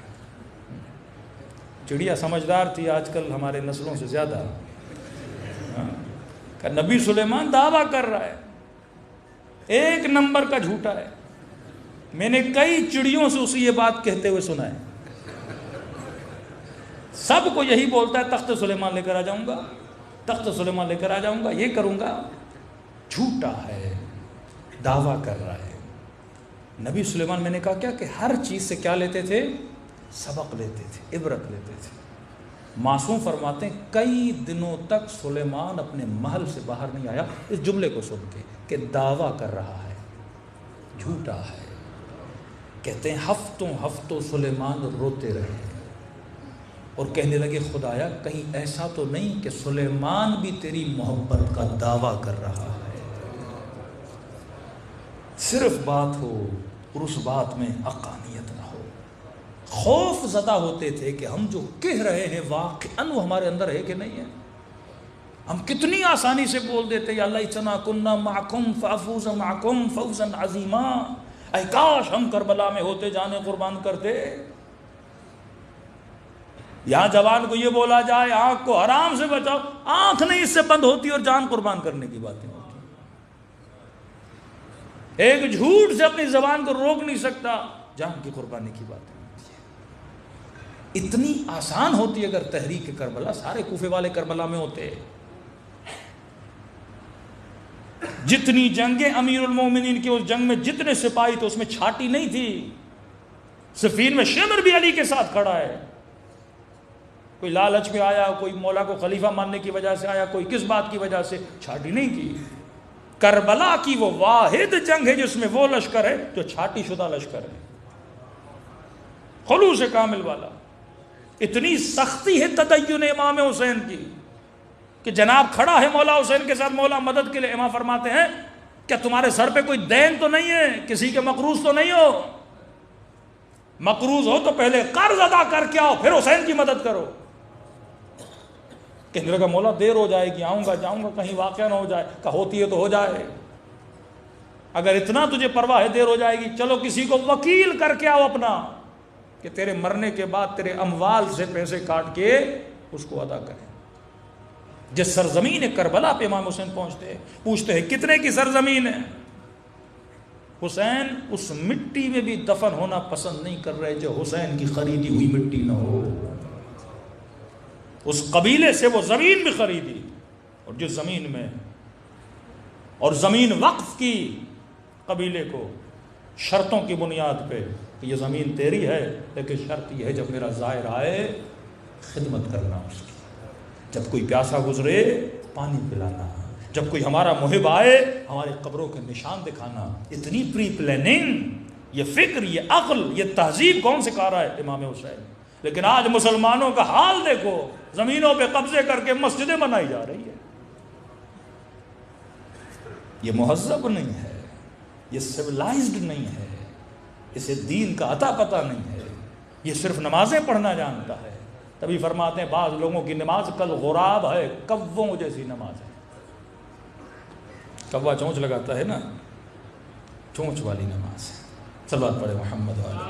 چڑیا سمجھدار تھی آج کل ہمارے نسلوں سے زیادہ، کہ نبی سلیمان دعویٰ کر رہا ہے، ایک نمبر کا جھوٹا ہے، میں نے کئی چڑیوں سے اسے یہ بات کہتے ہوئے سنا ہے، سب کو یہی بولتا ہے تخت سلیمان لے کر آ جاؤں گا، تخت سلیمان لے کر آ جاؤں گا، یہ کروں گا، جھوٹا ہے، دعویٰ کر رہا ہے۔ نبی سلیمان، میں نے کہا کیا کہ ہر چیز سے کیا لیتے تھے؟ سبق لیتے تھے، عبرت لیتے تھے۔ معصوم فرماتے ہیں کئی دنوں تک سلیمان اپنے محل سے باہر نہیں آیا اس جملے کو سن کے کہ دعویٰ کر رہا ہے، جھوٹا ہے۔ کہتے ہیں ہفتوں سلیمان روتے رہے اور کہنے لگے خدایا کہیں ایسا تو نہیں کہ سلیمان بھی تیری محبت کا دعویٰ کر رہا ہے، صرف بات ہو اور اس بات میں حقانیت نہ ہو۔ خوف زدہ ہوتے تھے کہ ہم جو کہہ رہے ہیں واقعاً وہ ہمارے اندر ہے کہ نہیں ہے۔ ہم کتنی آسانی سے بول دیتے یا لیتنا کننا معکم فافوز معکم فوزا عظیما، اے کاش ہم کربلا میں ہوتے، جانے قربان کرتے۔ یہاں جوان کو یہ بولا جائے آنکھ کو حرام سے بچاؤ، آنکھ نہیں اس سے بند ہوتی اور جان قربان کرنے کی باتیں ہوتی۔ ایک جھوٹ سے اپنی زبان کو روک نہیں سکتا، جان کی قربانی کی باتیں ہوتی ہے۔ اتنی آسان ہوتی اگر تحریک کربلا، سارے کوفے والے کربلا میں ہوتے۔ جتنی جنگیں امیر المومنین کی اس جنگ میں جتنے سپاہی تھے اس میں چھاٹی نہیں تھی، صفین میں شمر بھی علی کے ساتھ کھڑا ہے، کوئی لالچ میں آیا، کوئی مولا کو خلیفہ ماننے کی وجہ سے آیا، کوئی کس بات کی وجہ سے، چھاٹی نہیں کی۔ کربلا کی وہ واحد جنگ ہے جس میں وہ لشکر ہے جو چھاٹی شدہ لشکر ہے، خلوص کامل والا۔ اتنی سختی ہے تدین امام حسین کی کہ جناب کھڑا ہے مولا حسین کے ساتھ، مولا مدد کے لیے، امام فرماتے ہیں کیا تمہارے سر پہ کوئی دین تو نہیں ہے، کسی کے مقروض تو نہیں ہو؟ مقروض ہو تو پہلے قرض ادا کر کے آؤ، پھر حسین کی مدد کرو۔ کہنے لگا مولا دیر ہو جائے گی، آؤں گا جاؤں گا، کہیں واقعہ نہ ہو جائے۔ کہا ہوتی ہے تو ہو جائے، اگر اتنا تجھے پرواہ ہے دیر ہو جائے گی، چلو کسی کو وکیل کر کے آؤ اپنا، کہ تیرے مرنے کے بعد تیرے اموال سے پیسے کاٹ کے اس کو ادا کرے۔ جس سرزمین کربلا پہ امام حسین پہنچتے ہیں، پوچھتے ہیں کتنے کی سرزمین ہے؟ حسین اس مٹی میں بھی دفن ہونا پسند نہیں کر رہے جو حسین کی خریدی ہوئی مٹی نہ ہو۔ اس قبیلے سے وہ زمین بھی خریدی، اور جس زمین میں، اور زمین وقف کی قبیلے کو شرطوں کی بنیاد پہ کہ یہ زمین تیری ہے، لیکن شرط یہ ہے جب میرا زائر آئے خدمت کرنا اس کی، جب کوئی پیاسا گزرے پانی پلانا، جب کوئی ہمارا محب آئے ہماری قبروں کے نشان دکھانا۔ اتنی پری پلاننگ، یہ فکر، یہ عقل، یہ تہذیب کون سکھا رہا ہے؟ امام حسین۔ لیکن آج مسلمانوں کا حال دیکھو، زمینوں پہ قبضے کر کے مسجدیں بنائی جا رہی ہے۔ یہ مہذب نہیں ہے، یہ سویلائزڈ نہیں ہے، اسے دین کا عطا پتہ نہیں ہے، یہ صرف نمازیں پڑھنا جانتا ہے۔ تبھی فرماتے ہیں بعض لوگوں کی نماز کل غراب ہے، کووں جیسی نماز ہے۔ کوا چونچ لگاتا ہے نا، چونچ والی نماز ہے۔ صلوات پڑھے محمد والے۔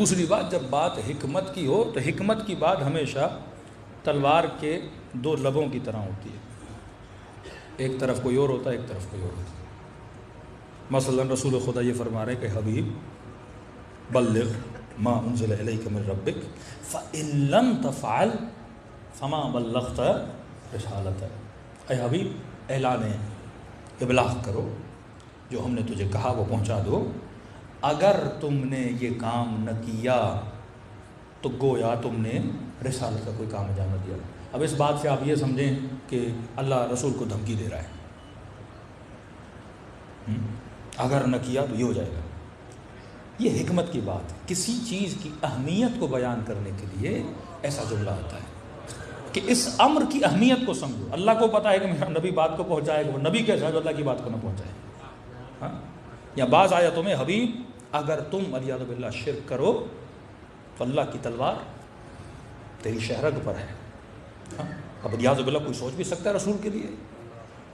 دوسری بات، جب بات حکمت کی ہو تو حکمت کی بات ہمیشہ تلوار کے دو لبوں کی طرح ہوتی ہے، ایک طرف کوئی اور ہوتا ہے، ایک طرف کوئی اور ہوتا ہے۔ مثلا رسول خدا یہ فرما رہے ہیں کہ حبیب بلغ ما انزل الیک من ربک فإن لم تفعل فما بلغت رسالتہ۔ اے حبیب اعلان ابلاغ کرو، جو ہم نے تجھے کہا وہ پہنچا دو، اگر تم نے یہ کام نہ کیا تو گویا تم نے رسالت کا کوئی کام انجام نہ دیا۔ اب اس بات سے آپ یہ سمجھیں کہ اللہ رسول کو دھمکی دے رہا ہے، اگر نہ کیا تو یہ ہو جائے گا۔ یہ حکمت کی بات ہے، کسی چیز کی اہمیت کو بیان کرنے کے لیے ایسا جملہ آتا ہے کہ اس امر کی اہمیت کو سمجھو۔ اللہ کو پتا ہے کہ میرا نبی بات کو پہنچائے گا، وہ نبی کیسا ہے جو اللہ کی بات کو نہ پہنچائے۔ ہاں، یا بعض آیتوں میں حبیب اگر تم علیہ باللہ شرک کرو تو اللہ کی تلوار تیری شہرگ پر ہے۔ ہاں، اب علیہ باللہ کوئی سوچ بھی سکتا ہے رسول کے لیے؟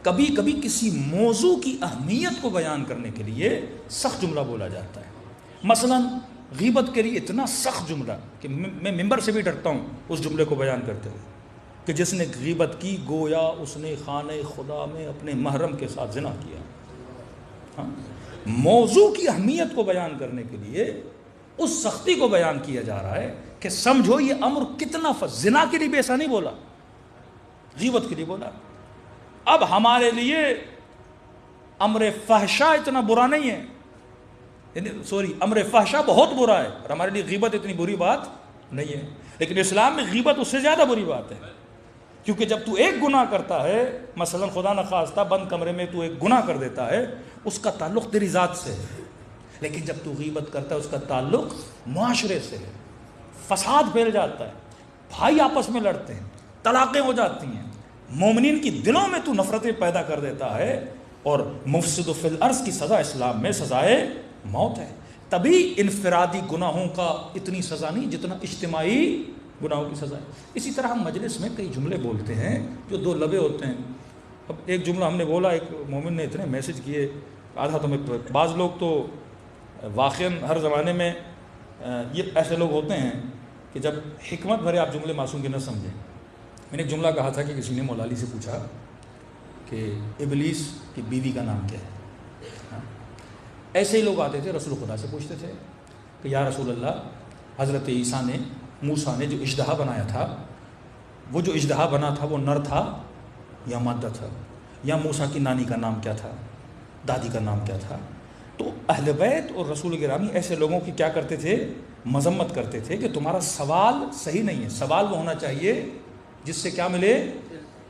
کبھی کبھی کسی موضوع کی اہمیت کو بیان کرنے کے لیے سخت جملہ بولا جاتا ہے۔ مثلا غیبت کے لیے اتنا سخت جملہ کہ میں ممبر سے بھی ڈرتا ہوں اس جملے کو بیان کرتے ہوئے کہ جس نے غیبت کی گویا اس نے خانہ خدا میں اپنے محرم کے ساتھ زنا کیا۔ ہاں، موضوع کی اہمیت کو بیان کرنے کے لیے اس سختی کو بیان کیا جا رہا ہے کہ سمجھو یہ امر کتنا زنا کے لیے بھی ایسا نہیں بولا، غیبت کے لیے بولا۔ اب ہمارے لیے امر فحشا اتنا برا نہیں ہے، امر فحشا بہت برا ہے، اور ہمارے لیے غیبت اتنی بری بات نہیں ہے، لیکن اسلام میں غیبت اس سے زیادہ بری بات ہے، کیونکہ جب تو ایک گناہ کرتا ہے، مثلا خدا نخواستہ بند کمرے میں تو ایک گناہ کر دیتا ہے، اس کا تعلق تیری ذات سے ہے، لیکن جب تو غیبت کرتا ہے اس کا تعلق معاشرے سے ہے، فساد پھیل جاتا ہے، بھائی آپس میں لڑتے ہیں، طلاقیں ہو جاتی ہیں، مومنین کی دلوں میں تو نفرتیں پیدا کر دیتا ہے، اور مفسد فی الارض کی سزا اسلام میں سزائے موت ہے۔ تبھی انفرادی گناہوں کا اتنی سزا نہیں جتنا اجتماعی گناہوں کی سزا ہے۔ اسی طرح ہم مجلس میں کئی جملے بولتے ہیں جو دو لبے ہوتے ہیں۔ اب ایک جملہ ہم نے بولا، ایک مومن نے اتنے میسج کیے، آدھا تو میں، بعض لوگ تو واقعاً ہر زمانے میں یہ ایسے لوگ ہوتے ہیں کہ جب حکمت بھرے آپ جملے معصوم کے نہ سمجھیں۔ میں نے ایک جملہ کہا تھا کہ کسی نے مولا علی سے پوچھا کہ ابلیس کی بیوی کا نام کیا ہے؟ ایسے ہی لوگ آتے تھے رسول خدا سے پوچھتے تھے کہ یا رسول اللہ، حضرت عیسیٰ نے، موسیٰ نے جو اژدہا بنایا تھا، وہ جو اژدہا بنا تھا وہ نر تھا یا مادہ تھا؟ یا موسیٰ کی نانی کا نام کیا تھا، دادی کا نام کیا تھا؟ تو اہل بیت اور رسول گرامی ایسے لوگوں کی کیا کرتے تھے؟ مذمت کرتے تھے کہ تمہارا سوال صحیح نہیں ہے، سوال وہ ہونا چاہیے جس سے کیا ملے؟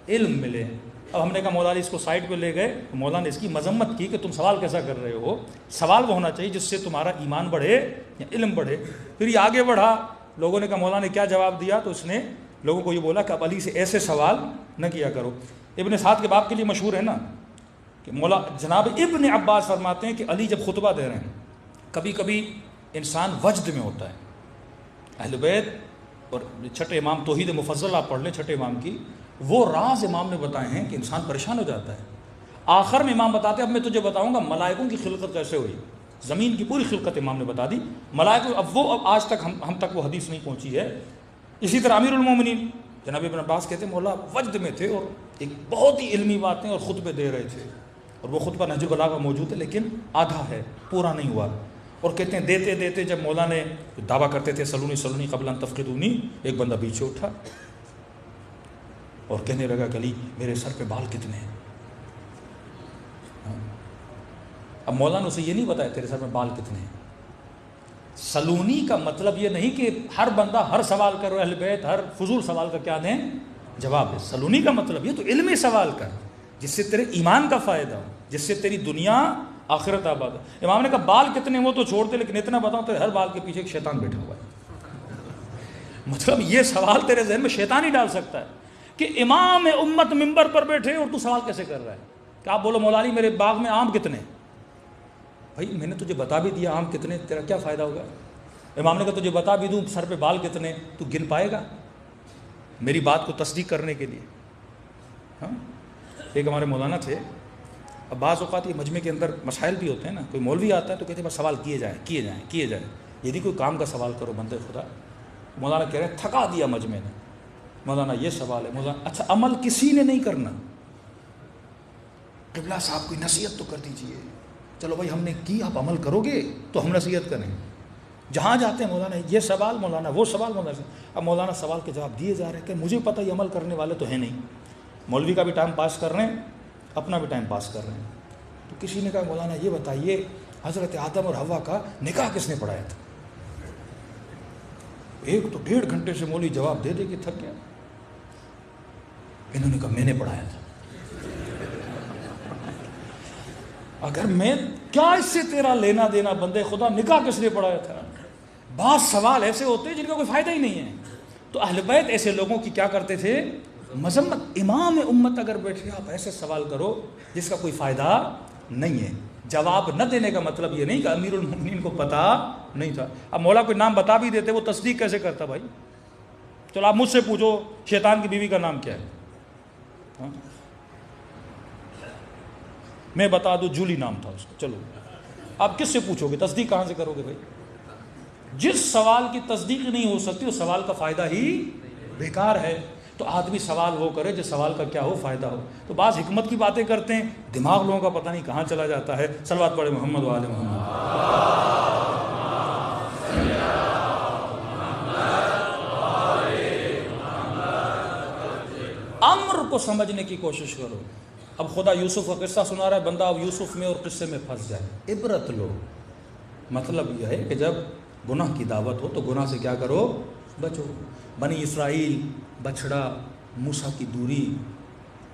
علم ملے۔ اب ہم نے کہا مولا علی اس کو سائڈ پہ لے گئے، مولا نے اس کی مذمت کی کہ تم سوال کیسا کر رہے ہو، سوال وہ ہونا چاہیے جس سے تمہارا ایمان بڑھے یا علم بڑھے۔ پھر یہ آگے بڑھا، لوگوں نے کہا مولا نے کیا جواب دیا، تو اس نے لوگوں کو یہ بولا کہ اب علی سے ایسے سوال نہ کیا کرو۔ ابن سعد کے باپ کے لیے مشہور ہے نا کہ مولا جناب ابن عباس فرماتے ہیں کہ علی جب خطبہ دے رہے ہیں، کبھی کبھی انسان وجد میں ہوتا ہے۔ اہل بیت اور چھٹے امام توحید مفضل آپ پڑھ لیں چھٹے امام کی، وہ راز امام نے بتائے ہیں کہ انسان پریشان ہو جاتا ہے۔ آخر میں امام بتاتے ہیں اب میں تجھے بتاؤں گا ملائکوں کی خلقت کیسے ہوئی، زمین کی پوری خلقت امام نے بتا دی، ملائکوں اب آج تک ہم تک وہ حدیث نہیں پہنچی ہے۔ اسی طرح امیر المومنین جناب ابن عباس کہتے ہیں مولا وجد میں تھے اور ایک بہت ہی علمی باتیں اور خطبے دے رہے تھے، اور وہ خطبہ نہج البلاغہ موجود ہے لیکن آدھا ہے، پورا نہیں ہوا، اور کہتے ہیں دیتے دیتے جب مولا نے دعویٰ کرتے تھے سلونی سلونی قبل ان تفقدونی، ایک بندہ پیچھے اٹھا اور کہنے لگا کہ علی میرے سر پہ بال کتنے ہیں؟ اب مولا نے اسے یہ نہیں بتایا تیرے سر میں بال کتنے ہیں۔ سلونی کا مطلب یہ نہیں کہ ہر بندہ ہر سوال کرو، اہل بیت ہر فضول سوال کا کیا دیں جواب ہے۔ سلونی کا مطلب یہ تو علمی سوال کر جس سے تیرے ایمان کا فائدہ ہو، جس سے تیری دنیا آخرت آباد ہو۔ امام نے کہا بال کتنے وہ تو چھوڑ دے، لیکن اتنا بتاؤ تیرے ہر بال کے پیچھے ایک شیطان بیٹھا ہوا ہے۔ مطلب یہ سوال تیرے ذہن میں شیطان ہی ڈال سکتا ہے کہ امام امت منبر پر بیٹھے اور تو سوال کیسے کر رہا ہے کہ آپ بولو مولا علی میرے باغ میں آم کتنے؟ بھائی میں نے تجھے بتا بھی دیا آم کتنے، تیرا کیا فائدہ ہوگا؟ امام نے کہا تجھے بتا بھی دوں سر پہ بال کتنے، تو گن پائے گا میری بات کو تصدیق کرنے کے لیے؟ ہاں، ایک ہمارے مولانا تھے، اب بعض اوقات یہ مجمع کے اندر مسائل بھی ہوتے ہیں نا، کوئی مولوی آتا ہے تو کہتے ہیں بس سوال کیے جائیں کیے جائیں کیے جائیں، یہ نہیں کوئی کام کا سوال کرو بندے خدا. مولانا کہہ رہے ہیں تھکا دیا مجمع نے. مولانا یہ سوال ہے. مولانا اچھا عمل کسی نے نہیں کرنا. قبلہ صاحب کوئی نصیحت تو کر دیجئے. چلو بھائی ہم نے کی, آپ عمل کرو گے تو ہم نصیحت کریں. جہاں جاتے ہیں مولانا یہ سوال, مولانا وہ سوال, مولانا. اب مولانا سوال کے جواب دیے جا رہے ہیں کہ مجھے پتہ یہ عمل کرنے والے تو ہیں نہیں. مولوی کا بھی ٹائم پاس کر رہے ہیں, اپنا بھی ٹائم پاس کر رہے ہیں. تو کسی نے کہا مولانا یہ بتائیے حضرت آدم اور حوا کا نکاح کس نے پڑھایا تھا؟ ایک تو 1.5 گھنٹے سے مولوی جواب دے دے کے تھک گیا. انہوں نے کہا میں نے پڑھایا تھا. اگر میں کیا اس سے تیرا لینا دینا بندے خدا, نکاح کس نے پڑھایا تھا؟ بعض سوال ایسے ہوتے ہیں جن کا کوئی فائدہ ہی نہیں ہے. تو اہل بیت ایسے لوگوں کی کیا کرتے تھے؟ مذمت. امام امت اگر بیٹھے آپ ایسے سوال کرو جس کا کوئی فائدہ نہیں ہے. جواب نہ دینے کا مطلب یہ نہیں کہ امیر المومنین کو پتہ نہیں تھا. اب مولا کوئی نام بتا بھی دیتے وہ تصدیق کیسے کرتا بھائی؟ چلو آپ مجھ سے پوچھو شیطان کی بیوی کا نام کیا ہے؟ میں بتا دوں جولی نام تھا اس کا. چلو آپ کس سے پوچھو گے؟ تصدیق کہاں سے کرو گے بھائی؟ جس سوال کی تصدیق نہیں ہو سکتی اس سوال کا فائدہ ہی بیکار ہے. تو آدمی سوال وہ کرے جس سوال کا کیا ہو, فائدہ ہو. تو بعض حکمت کی باتیں کرتے ہیں, دماغ لوگوں کا پتہ نہیں کہاں چلا جاتا ہے. صلوات پڑھے محمد و آل محمد. امر کو سمجھنے کی کوشش کرو. اب خدا یوسف کا قصہ سنا رہا ہے, بندہ اب یوسف میں اور قصے میں پھنس جائے. عبرت لو. مطلب یہ ہے کہ جب گناہ کی دعوت ہو تو گناہ سے کیا کرو؟ بچو. بنی اسرائیل, بچڑا, موسیٰ کی دوری,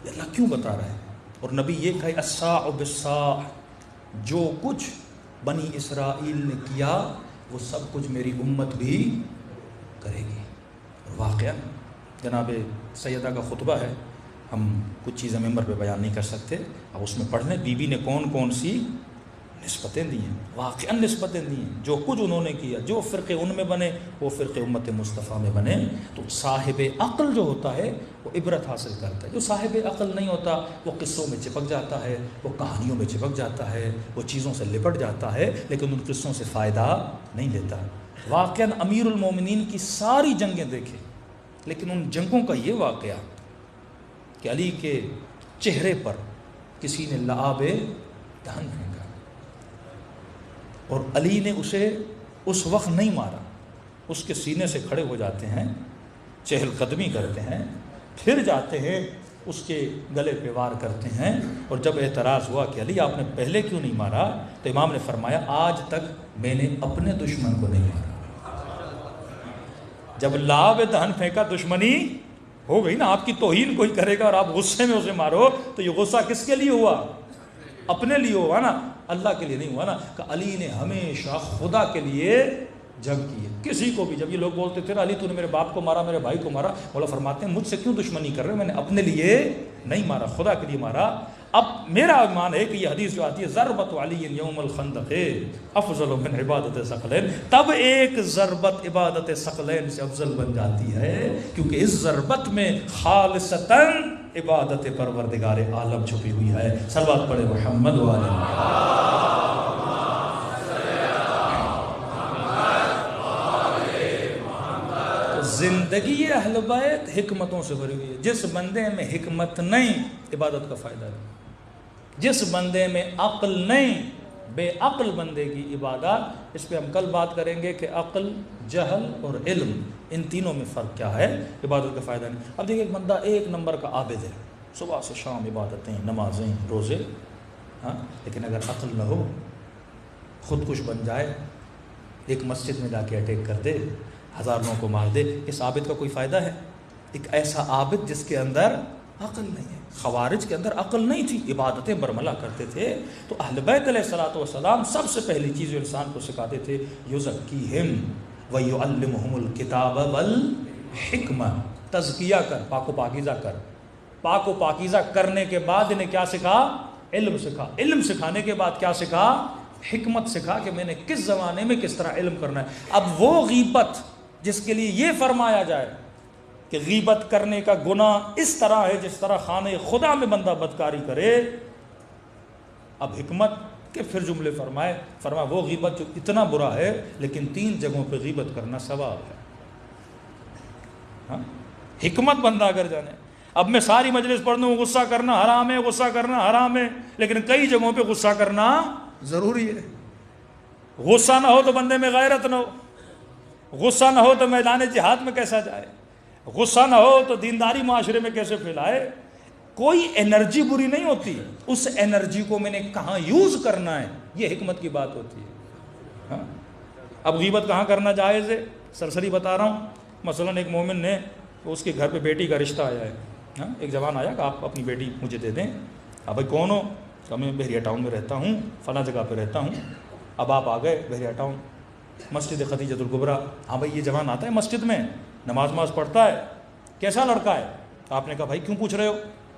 یہ اللہ کیوں بتا رہا ہے؟ اور نبی یہ کہے الساع بالساع, جو کچھ بنی اسرائیل نے کیا وہ سب کچھ میری امت بھی کرے گی. اور واقعہ جناب سیدہ کا خطبہ ہے, ہم کچھ چیزیں ممبر پہ بیان نہیں کر سکتے, اب اس میں پڑھ لیں بی بی نے کون کون سی نسبتیں دی ہیں, واقعاً نسبتیں دی ہیں. جو کچھ انہوں نے کیا, جو فرقے ان میں بنے وہ فرقے امت مصطفیٰ میں بنے. تو صاحب عقل جو ہوتا ہے وہ عبرت حاصل کرتا ہے. جو صاحب عقل نہیں ہوتا وہ قصوں میں چپک جاتا ہے, وہ کہانیوں میں چپک جاتا ہے, وہ چیزوں سے لپٹ جاتا ہے, لیکن ان قصوں سے فائدہ نہیں لیتا. واقعاً امیر المومنین کی ساری جنگیں دیکھیں, لیکن ان جنگوں کا یہ واقعہ کہ علی کے چہرے پر کسی نے لعاب دہن پھینکا اور علی نے اسے اس وقت نہیں مارا. اس کے سینے سے کھڑے ہو جاتے ہیں, چہل قدمی کرتے ہیں, پھر جاتے ہیں اس کے گلے پہ وار کرتے ہیں. اور جب اعتراض ہوا کہ علی آپ نے پہلے کیوں نہیں مارا, تو امام نے فرمایا آج تک میں نے اپنے دشمن کو نہیں مارا. جب لعاب دہن پھینکا دشمنی ہو گئی نا. آپ کی توہین کوئی کرے گا اور آپ غصے میں اسے مارو تو یہ غصہ کس کے لیے ہوا؟ اپنے لیے ہوا نا, اللہ کے لیے نہیں ہوا نا. کہ علی نے ہمیشہ خدا کے لیے جنگ کی ہے. کسی کو بھی جب یہ لوگ بولتے تھے علی تو نے میرے باپ کو مارا, میرے بھائی کو مارا, مولا فرماتے ہیں مجھ سے کیوں دشمنی کر رہے, میں نے اپنے لیے نہیں مارا, خدا کے لیے مارا. اب میرا ایمان ہے کہ یہ حدیث جو آتی ہے ضربت علی یوم الخندق افضل من عبادت ثقلین, تب ایک ضربت عبادت ثقلین سے افضل بن جاتی ہے کیونکہ اس ضربت میں خالصتاً عبادت پروردگار عالم چھپی ہوئی ہے. صلوات پڑھے محمد و آل محمد. زندگی اہل بیت حکمتوں سے بھری ہوئی ہے. جس بندے میں حکمت نہیں عبادت کا فائدہ نہیں. جس بندے میں عقل نہیں, بے عقل بندے کی عبادت. اس پہ ہم کل بات کریں گے کہ عقل, جہل اور علم, ان تینوں میں فرق کیا ہے, عبادت کا فائدہ نہیں. اب دیکھیں ایک بندہ 1 نمبر کا عابد ہے, صبح سے شام عبادتیں, نمازیں, روزے, ہاں, لیکن اگر عقل نہ ہو, خود کش بن جائے, ایک مسجد میں جا کے اٹیک کر دے, 1000 لوگوں کو مار دے, اس عابد کا کوئی فائدہ ہے؟ ایک ایسا عابد جس کے اندر عقل نہیں ہے. خوارج کے اندر عقل نہیں تھی, عبادتیں برملا کرتے تھے. تو اہل بیت علیہ الصلوۃ والسلام سب سے پہلی چیز جو انسان کو سکھاتے تھے یزکیہم ویعلمہم الکتاب والحکمہ, تزکیہ کر, پاک و پاکیزہ کر. پاک و پاکیزہ کرنے کے بعد انہیں کیا سکھا؟ علم سکھا. علم سکھانے کے بعد کیا سکھا؟ حکمت سکھا کہ میں نے کس زمانے میں کس طرح علم کرنا ہے. اب وہ غیبت جس کے لیے یہ فرمایا جائے کہ غیبت کرنے کا گناہ اس طرح ہے جس طرح خانہ خدا میں بندہ بدکاری کرے, اب حکمت کہ پھر جملے فرمایا وہ غیبت جو اتنا برا ہے لیکن 3 جگہوں پہ غیبت کرنا ثواب ہے. ہاں حکمت بندہ اگر جانے. اب میں ساری مجلس پڑھ دوں غصہ کرنا حرام ہے، غصہ کرنا حرام ہے، لیکن کئی جگہوں پہ غصہ کرنا ضروری ہے. غصہ نہ ہو تو بندے میں غیرت نہ ہو، غصہ نہ ہو تو میدان جہاد میں کیسا جائے، غصہ نہ ہو تو دینداری معاشرے میں کیسے پھیلائے. کوئی انرجی بری نہیں ہوتی، اس انرجی کو میں نے کہاں یوز کرنا ہے یہ حکمت کی بات ہوتی ہے. ہاں اب غیبت کہاں کرنا جائز ہے سرسری بتا رہا ہوں. مثلا ایک مومن نے اس کے گھر پہ بیٹی کا رشتہ آیا ہے. ہاں ایک جوان آیا کہ آپ اپنی بیٹی مجھے دے دیں. اب بھائی کون ہو؟ کہ میں بحریہ ٹاؤن میں رہتا ہوں، فلاں جگہ پہ رہتا ہوں. اب آپ آ گئے بحریہ ٹاؤن، مسجد خدیجۃ الکبریٰ. ہاں بھائی یہ جوان آتا ہے مسجد میں، نماز پڑھتا ہے، کیسا لڑکا ہے؟ آپ نے کہا بھائی کیوں پوچھ رہے ہو؟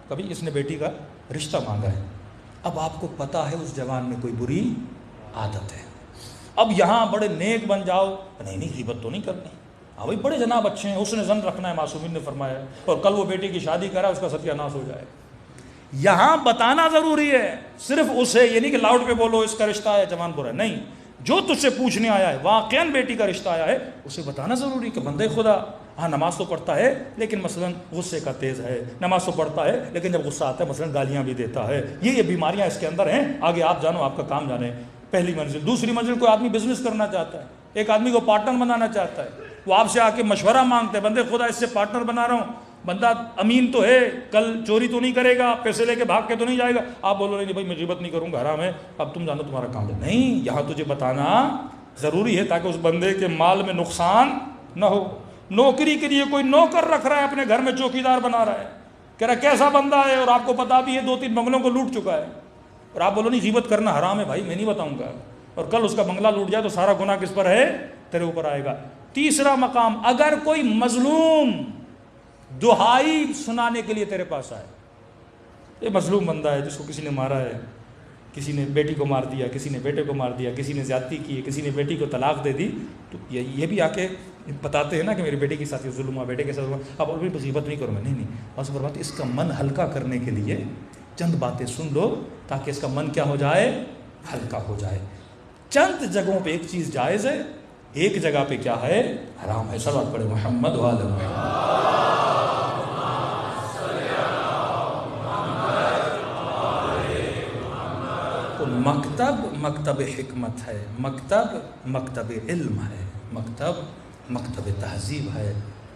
کبھی اس نے بیٹی کا رشتہ مانگا ہے. اب آپ کو پتا ہے اس جوان میں کوئی بری عادت ہے. اب یہاں بڑے نیک بن جاؤ، نہیں غیبت تو نہیں کرنی. ہاں بھائی بڑے جناب اچھے ہیں، اس نے ظن رکھنا ہے، معصومین نے فرمایا ہے، اور کل وہ بیٹی کی شادی کرا اس کا ستیہ ناش ہو جائے. یہاں بتانا ضروری ہے، صرف اسے یہ نہیں کہ لاؤڈ پہ بولو اس کا رشتہ ہے جوان برا. نہیں، جو تجھ سے پوچھنے آیا ہے واقعاً بیٹی کا رشتہ آیا ہے اسے بتانا ضروری کہ بندے خدا ہاں نماز تو پڑھتا ہے لیکن مثلا غصے کا تیز ہے، نماز تو پڑھتا ہے لیکن جب غصہ آتا ہے مثلا گالیاں بھی دیتا ہے. یہ بیماریاں اس کے اندر ہیں. آگے آپ جانو، آپ کا کام جانے. پہلی منزل. دوسری منزل، کوئی آدمی بزنس کرنا چاہتا ہے، ایک آدمی کو پارٹنر بنانا چاہتا ہے، وہ آپ سے آ کے مشورہ مانگتے ہیں، بندے خدا اس سے پارٹنر بنا رہا ہوں، بندہ امین تو ہے، کل چوری تو نہیں کرے گا، پیسے لے کے بھاگ کے تو نہیں جائے گا. آپ بولو نہیں بھائی میں غیبت نہیں کروں گا، حرام ہے، اب تم جانو تمہارا کام ہے. نہیں، یہاں تجھے بتانا ضروری ہے تاکہ اس بندے کے مال میں نقصان نہ ہو. نوکری کے لیے کوئی نوکر رکھ رہا ہے اپنے گھر میں، چوکیدار بنا رہا ہے، کہہ رہا کیسا بندہ ہے، اور آپ کو پتا بھی ہے 2-3 بنگلوں کو لوٹ چکا ہے، اور آپ بولو نہیں غیبت کرنا حرام ہے. بھائی میں نہیں بتاؤں گا، اور کل اس کا بنگلہ لوٹ جائے تو سارا گناہ کس پر ہے؟ تیرے اوپر آئے گا. تیسرا مقام، اگر کوئی مظلوم دہائی سنانے کے لیے تیرے پاس آئے، یہ مظلوم بندہ ہے جس کو کسی نے مارا ہے، کسی نے بیٹی کو مار دیا، کسی نے بیٹے کو مار دیا، کسی نے زیادتی کی ہے، کسی نے بیٹی کو طلاق دے دی، تو یہ بھی آ کے بتاتے ہیں نا کہ میری بیٹی کے ساتھ یہ ظلم ہوا، بیٹے کے ساتھ ہوا. اب اور بھی غیبت نہیں کروں میں، نہیں بس بات اس کا من ہلکا کرنے کے لیے چند باتیں سن لو تاکہ اس کا من کیا ہو جائے؟ ہلکا ہو جائے. چند جگہوں پہ ایک چیز جائز ہے، ایک جگہ پہ کیا ہے؟ حرام ہے. صلوات پڑھے محمد و آل محمد. مکتب حکمت ہے، مکتب علم ہے، مکتب تہذیب ہے.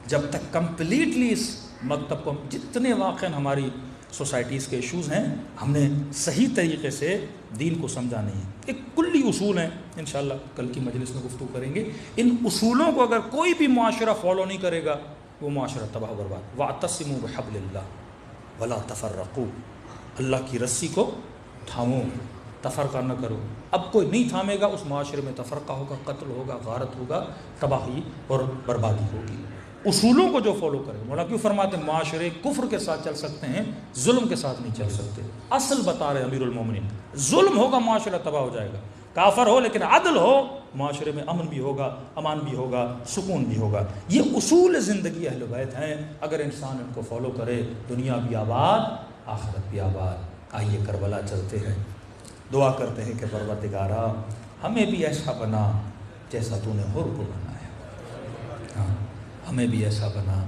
جب تک کمپلیٹلی اس مکتب کو، جتنے واقع ہماری سوسائٹیز کے ایشوز ہیں، ہم نے صحیح طریقے سے دین کو سمجھا نہیں ہے. ایک کلی اصول ہیں، انشاءاللہ کل کی مجلس میں گفتگو کریں گے. ان اصولوں کو اگر کوئی بھی معاشرہ فالو نہیں کرے گا وہ معاشرہ تباہ و برباد. وَاعْتَصِمُوا بِحَبْلِ اللَّهِ وَلَا تَفَرَّقُوا. اللہ کی رسی کو تھامو، تفرقہ نہ کرو. اب کوئی نہیں تھامے گا اس معاشرے میں تفرقہ ہوگا، قتل ہوگا، غارت ہوگا، تباہی اور بربادی ہوگی. اصولوں کو جو فالو کرے. مولانا کیوں فرماتے ہیں معاشرے کفر کے ساتھ چل سکتے ہیں، ظلم کے ساتھ نہیں چل سکتے. اصل بتا رہے امیر المومنین، ظلم ہوگا معاشرہ تباہ ہو جائے گا. کافر ہو لیکن عدل ہو، معاشرے میں امن بھی ہوگا، امان بھی ہوگا، سکون بھی ہوگا. یہ اصول زندگی اہل بیت ہیں. اگر انسان ان کو فالو کرے دنیا بھی آباد، آخرت بھی آباد. آئیے کربلا چلتے ہیں، دعا کرتے ہیں کہ پروردگارا ہمیں بھی ایسا بنا جیسا تو نے حر کو بنایا. ہاں ہمیں بھی ایسا بنا.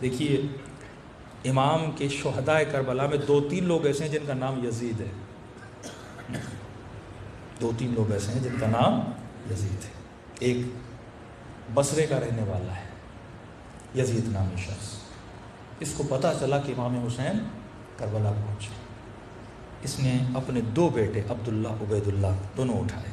دیکھیے امام کے شہدائے کربلا میں 2-3 لوگ ایسے ہیں جن کا نام یزید ہے. 2-3 لوگ ایسے ہیں جن کا نام یزید ہے. ایک بصرے کا رہنے والا ہے، یزید نامی شخص. اس کو پتہ چلا کہ امام حسین کربلا پہنچے. اس نے اپنے 2 بیٹے عبداللہ، عبید اللہ دونوں اٹھائے،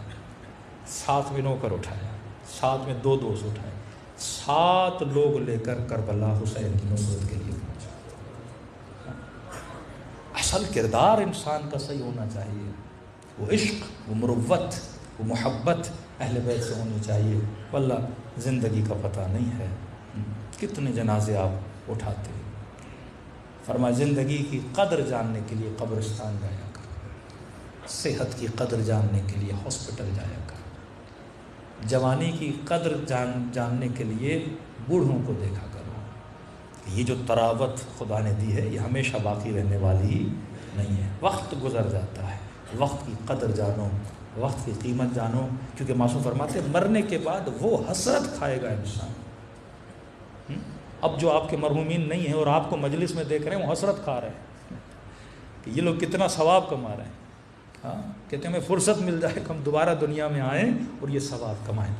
ساتھ میں نوکر اٹھایا، ساتھ میں 2 دوست اٹھائے. 7 لوگ لے کر کربلا حسین کی نصرت کے لیے پہنچا. اصل کردار انسان کا صحیح ہونا چاہیے، وہ عشق، وہ مروت، وہ محبت اہل بیت سے ہونی چاہیے. واللہ زندگی کا پتہ نہیں ہے کتنے جنازے آپ اٹھاتے ہیں. فرمایا زندگی کی قدر جاننے کے لیے قبرستان جایا کر، صحت کی قدر جاننے کے لیے ہاسپٹل جایا کر، جوانی کی قدر جاننے کے لیے بوڑھوں کو دیکھا کرو. یہ جو تراوت خدا نے دی ہے یہ ہمیشہ باقی رہنے والی نہیں ہے، وقت گزر جاتا ہے. وقت کی قدر جانو، وقت کی قیمت جانو، کیونکہ معصوم فرماتے ہیں مرنے کے بعد وہ حسرت کھائے گا انسان۔ اب جو آپ کے مرحومین نہیں ہیں اور آپ کو مجلس میں دیکھ رہے ہیں وہ حسرت کھا رہے ہیں کہ یہ لوگ کتنا ثواب کما رہے ہیں۔ ہاں کہتے ہیں ہمیں فرصت مل جائے کہ ہم دوبارہ دنیا میں آئیں اور یہ ثواب کمائیں۔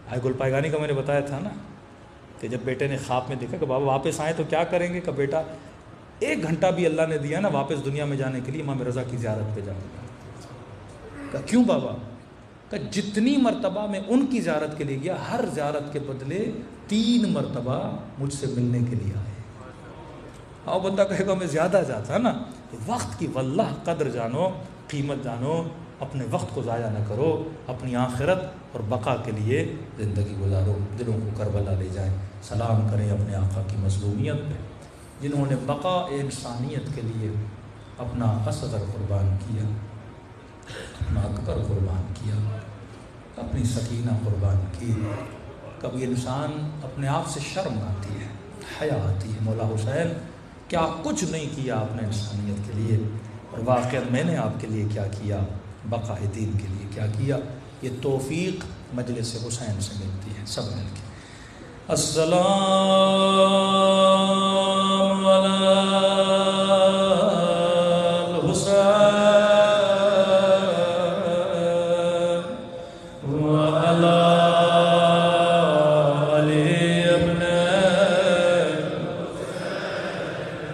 بھائی گل پائگانی کا میں نے بتایا تھا نا کہ جب بیٹے نے خواب میں دیکھا کہ بابا واپس آئیں تو کیا کریں گے، کہ بیٹا 1 گھنٹہ بھی اللہ نے دیا نا واپس دنیا میں جانے کے لیے امام رضا کی زیارت پہ جاؤں گا۔ کہا کیوں بابا؟ کہ جتنی مرتبہ میں ان کی زیارت کے لیے گیا ہر زیارت کے بدلے 3 مرتبہ مجھ سے ملنے کے لیے آئے۔ اور بندہ کہے گا میں زیادہ جاتا نا۔ وقت کی واللہ قدر جانو، قیمت جانو، اپنے وقت کو ضائع نہ کرو، اپنی آخرت اور بقا کے لیے زندگی گزارو۔ دلوں کو کربلا لے جائیں، سلام کریں اپنے آقا کی مظلومیت پہ جنہوں نے بقا انسانیت کے لیے اپنا اصغر قربان کیا، اپنا اکبر قربان کیا، اپنی سکینہ قربان کی۔ کبھی انسان اپنے آپ سے شرم آتی ہے، حیا آتی ہے، مولا حسین کیا کچھ نہیں کیا آپ نے انسانیت کے لیے، اور واقعات میں نے آپ کے لیے کیا کیا، بقا دین کے لیے کیا کیا۔ یہ توفیق مجلس حسین سے ملتی ہے، سب مل کے السلام علی الحسین وعلی علی ابن وعلی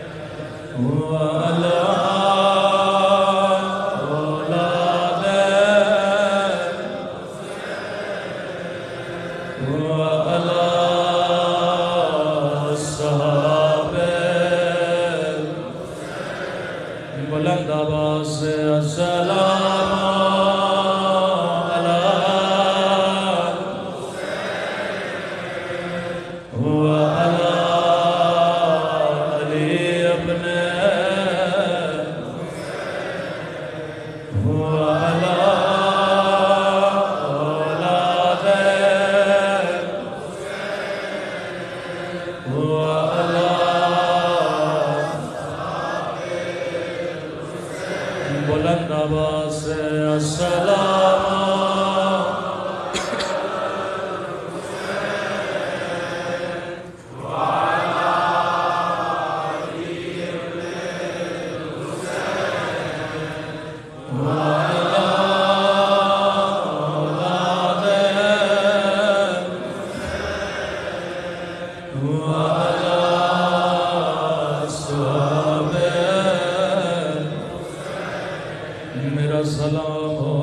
میرا سلام ہو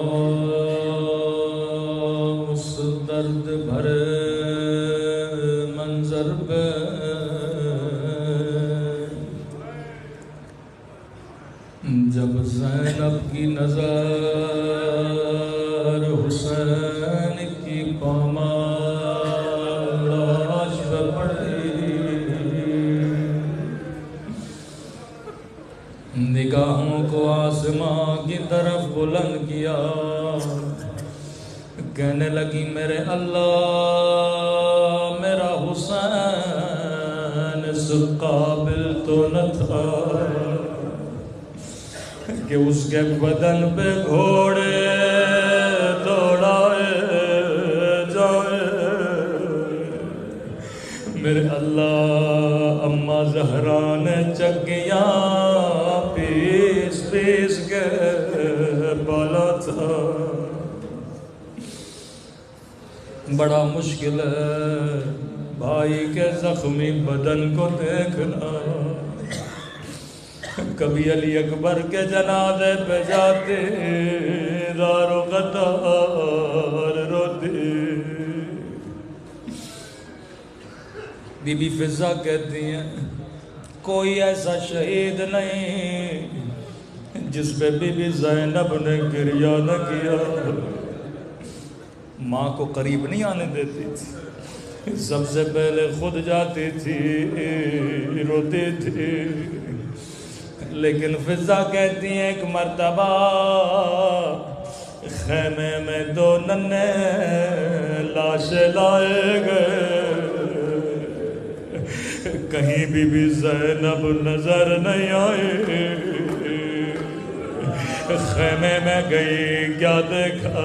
اس درد بھرے منظر پہ جب زینب کی نظر حسین کی پامال لاش پہ پڑی، نگاہوں کو آسمان کی طرف بلند کیا، کہنے لگی میرے اللہ میرا حسین اس قابل تو نہ تھا کہ اس کے بدن پہ گھوڑے دوڑائے جائے، میرے اللہ اماں زہرا نے چکیاں پیس پیس کے پالا تھا، بڑا مشکل ہے بھائی کے زخمی بدن کو دیکھنا، کبھی علی اکبر کے جنازے پہ جاتے دار و قطار روتے، بی بی فضا کہتی ہیں کوئی ایسا شہید نہیں جس پہ بی بی زینب نے گریہ نہ کیا، ماں کو قریب نہیں آنے دیتی تھی، سب سے پہلے خود جاتی تھی روتی تھی، لیکن فضا کہتی ہیں ایک مرتبہ خیمے میں 2 ننھے لاشیں لائے گئے، کہیں بھی زینب نظر نہیں آئے، خیمے میں گئی کیا دیکھا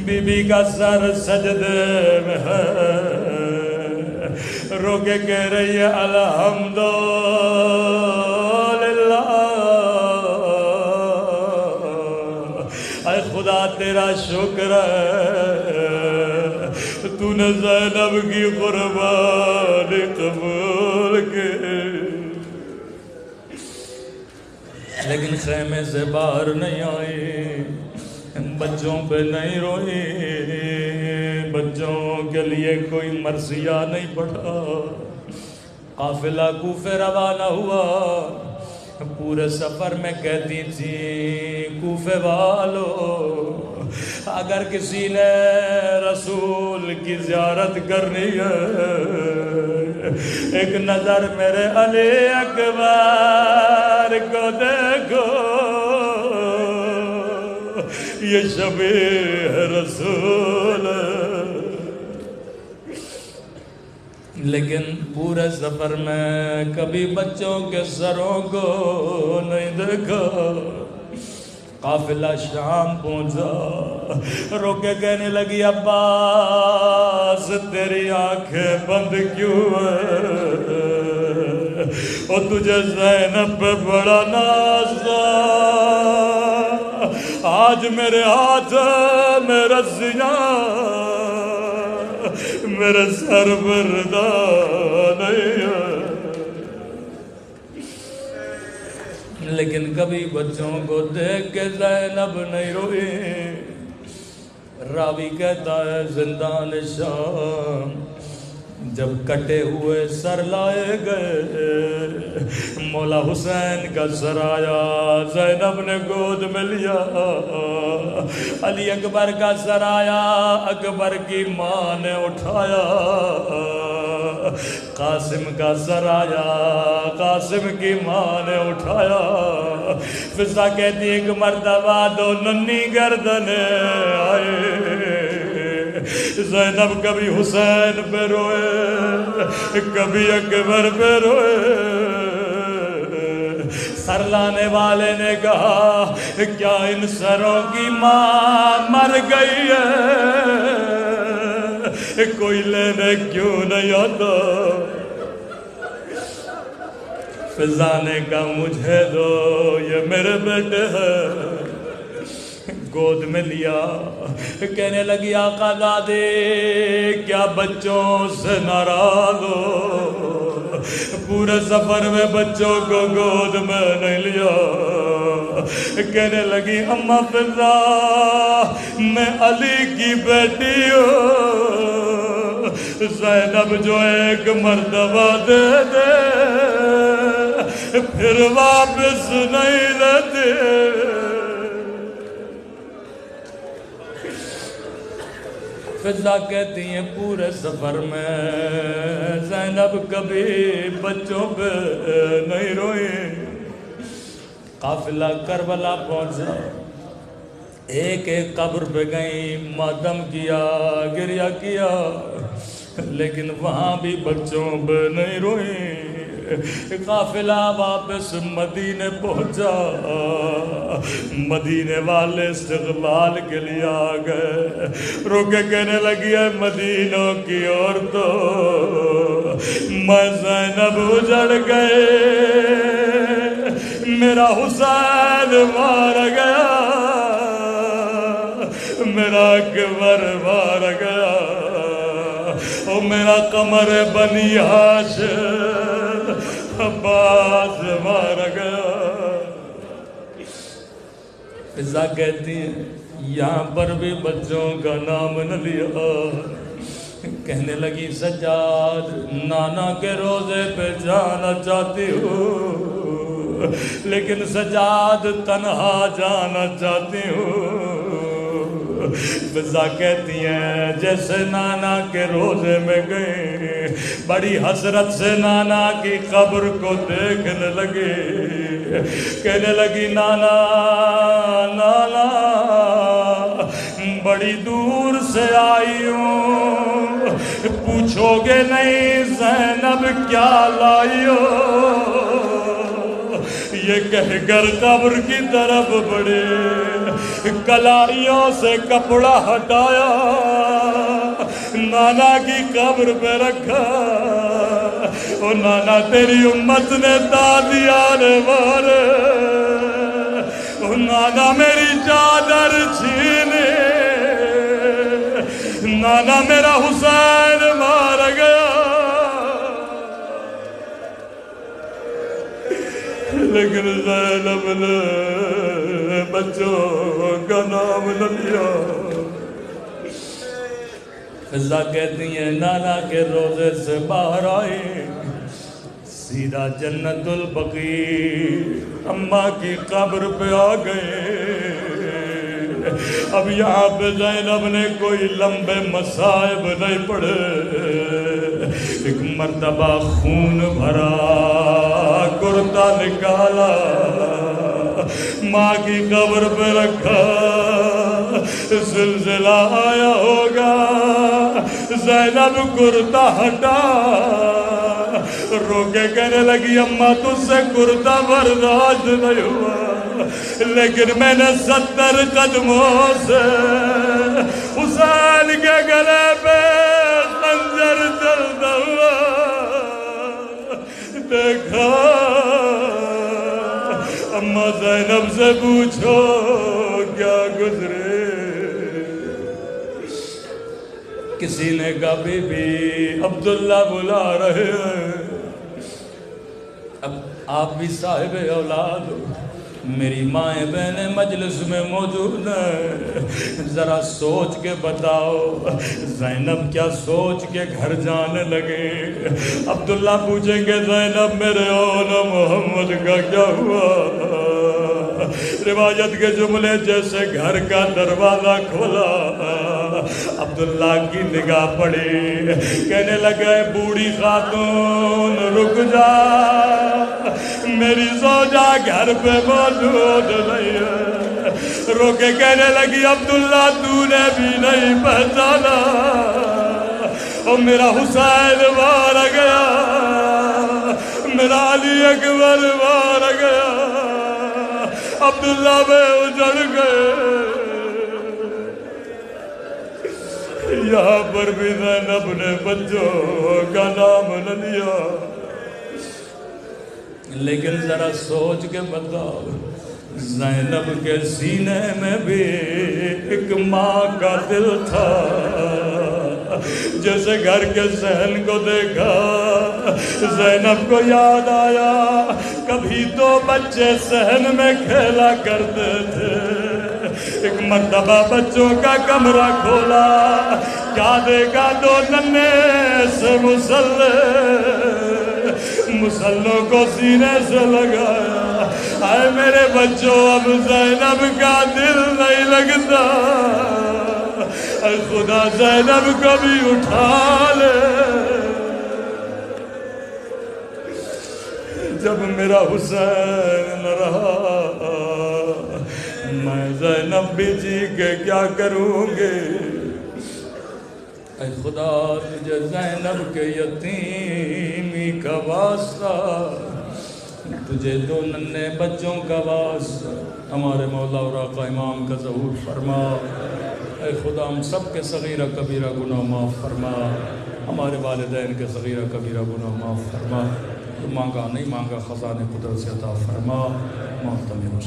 بی بی کا سر سجدے میں ہے رو کے کہہ رہی ہے الحمدللہ اے خدا تیرا شکر ہے تو نے زینب کی قربانی قبول کی لیکن خیمے سے باہر نہیں آئی بچوں پہ نہیں روئی بچوں کے لیے کوئی مرثیہ نہیں پڑھا قافلہ کوفے روانہ ہوا پورے سفر میں کہتی تھی کوفے والو اگر کسی نے رسول کی زیارت کرنی ہے ایک نظر میرے علی اکبر کو دیکھو یہ شبیہ رسول لیکن پورے سفر میں کبھی بچوں کے سروں کو نہیں دیکھا قافلہ شام پہنچا رو کے کہنے لگی عباس تیری آنکھیں بند کیوں ہے اور تجھے زینب پہ بڑا ناز آج میرے ہاتھ میں رسیاں میرے سر بردا نہیں ہے لیکن کبھی بچوں کو دیکھ کے زینب نہیں روئی راوی کہتا ہے زندان شام جب کٹے ہوئے سر لائے گئے مولا حسین کا سر آیا زینب نے گود میں لیا علی اکبر کا سر آیا اکبر کی ماں نے اٹھایا قاسم کا سر آیا قاسم کی ماں نے اٹھایا فضا کہتی ایک مرتبہ دو ننھی گردنیں آئے زینب کبھی حسین پہ روئے کبھی اکبر پہ روئے سر لانے والے نے کہا کیا ان سروں کی ماں مر گئی ہے کوئی لینے کیوں نہیں آتا فضا نے کہا مجھے دو یہ میرے بیٹے ہیں گود میں لیا کہنے لگی آقا دادے کیا بچوں سے ناراض ہو پورے سفر میں بچوں کو گود میں نہیں لیا کہنے لگی اماں فضا میں علی کی بیٹی ہوں زینب جو ایک مرتبہ دے دے پھر واپس نہیں لیتے فضا کہتی ہیں پورے سفر میں زینب کبھی بچوں پہ نہیں روئی قافلہ کربلا پہنچا ایک ایک قبر پہ گئیں ماتم کیا گریہ کیا لیکن وہاں بھی بچوں پہ نہیں روئی قافلہ واپس مدینے پہنچا مدینے والے استقبال کے لیے آ گئے رو کے کہنے لگی ہے مدینوں کی عورتوں میں زینب اجڑ گئے میرا حسین مار گیا میرا اکبر مار گیا او میرا قمر بنی ہاشم عباس مار گیا فضا کہتی ہے یہاں پر بھی بچوں کا نام نہ لیا کہنے لگی سجاد نانا کے روزے پہ جانا چاہتی ہوں لیکن سجاد تنہا جانا چاہتی ہوں فضا کہتی ہیں جیسے نانا کے روزے میں گئے بڑی حسرت سے نانا کی قبر کو دیکھنے لگے کہنے لگی نانا نانا بڑی دور سے آئی ہوں پوچھو گے نہیں زینب کیا لائی ہو یہ کہہ کر قبر کی طرف بڑھے، کلائیوں سے کپڑا ہٹایا، نانا کی قبر پہ رکھا، او نانا تیری امت نے دادیانے مارے، او نانا میری چادر چھینے، نانا میرا حسین مار گیا، لیکن زینب نے بچوں کا نام نہ لیا۔ فضا کہتی ہیں نانا کے روزے سے باہر آئے، سیدھا جنت البقیع اماں کی قبر پہ آ گئے۔ اب یہاں پہ زینب نے کوئی لمبے مصائب نہیں پڑھے، ایک مرتبہ خون بھرا کرتا نکالا، ماں کی قبر پہ رکھا، زلزلہ آیا ہوگا، زینب کرتا ہٹا، رو کے کہنے لگی اماں تجھ سے کرتا برداشت نہیں ہوا، لیکن میں نے 70 قدموں سے حسین کے گلے پہ خنجر چلتا ہوا دیکھا۔ اماں زینب سے پوچھو کیا گزرے؟ کسی نے کہا بی بی عبداللہ بلا رہے ہیں۔ اب آپ بھی صاحب اولاد ہو، میری مائیں بہنیں مجلس میں موجود ہیں، ذرا سوچ کے بتاؤ زینب کیا سوچ کے گھر جانے لگے؟ عبداللہ پوچھیں گے زینب میرے اولا محمد کا کیا ہوا؟ روایت کے جملے جیسے گھر کا دروازہ کھولا، عبداللہ کی نگاہ پڑی، کہنے لگے بوڑھی خاتون رک جا، میری زوجہ گھر پہ موجود نہیں ہے۔ رو کے کہنے لگی عبداللہ تو نے بھی نہیں پہچانا، اور میرا حسین مارا گیا، میرا علی اکبر مارا گیا، عبداللہ میں اجڑ گئے۔ یہاں پر بھی زینب نے بچوں کا نام نہ لیا، لیکن ذرا سوچ کے بتاؤ زینب کے سینے میں بھی ایک ماں کا دل تھا۔ جیسے گھر کے صحن کو دیکھا زینب کو یاد آیا کبھی تو بچے صحن میں کھیلا کرتے تھے، ایک مرتبہ بچوں کا کمرہ کھولا، کیا دیکھا دو ننھے سے مسلوں کو سینے سے لگایا۔ اے میرے بچوں اب زینب کا دل نہیں لگتا، اے خدا زینب کو بھی اٹھا لے۔ جب میرا حسین نہ رہا میں زینب بھی جی کے کیا کروں گے؟ اے خدا تجھے زینب کے یتیمی کا واسطہ، تجھے دو ننھے بچوں کا واسطہ، ہمارے مولا اور آقا امام کا ظہور فرما۔ اے خدا ہم سب کے صغیرہ کبیرہ گناہ معاف فرما، ہمارے والدین کے صغیرہ کبیرہ گناہ معاف فرما، تو مانگا نہیں مانگا خزانے قدرت سے عطا فرما۔ محترم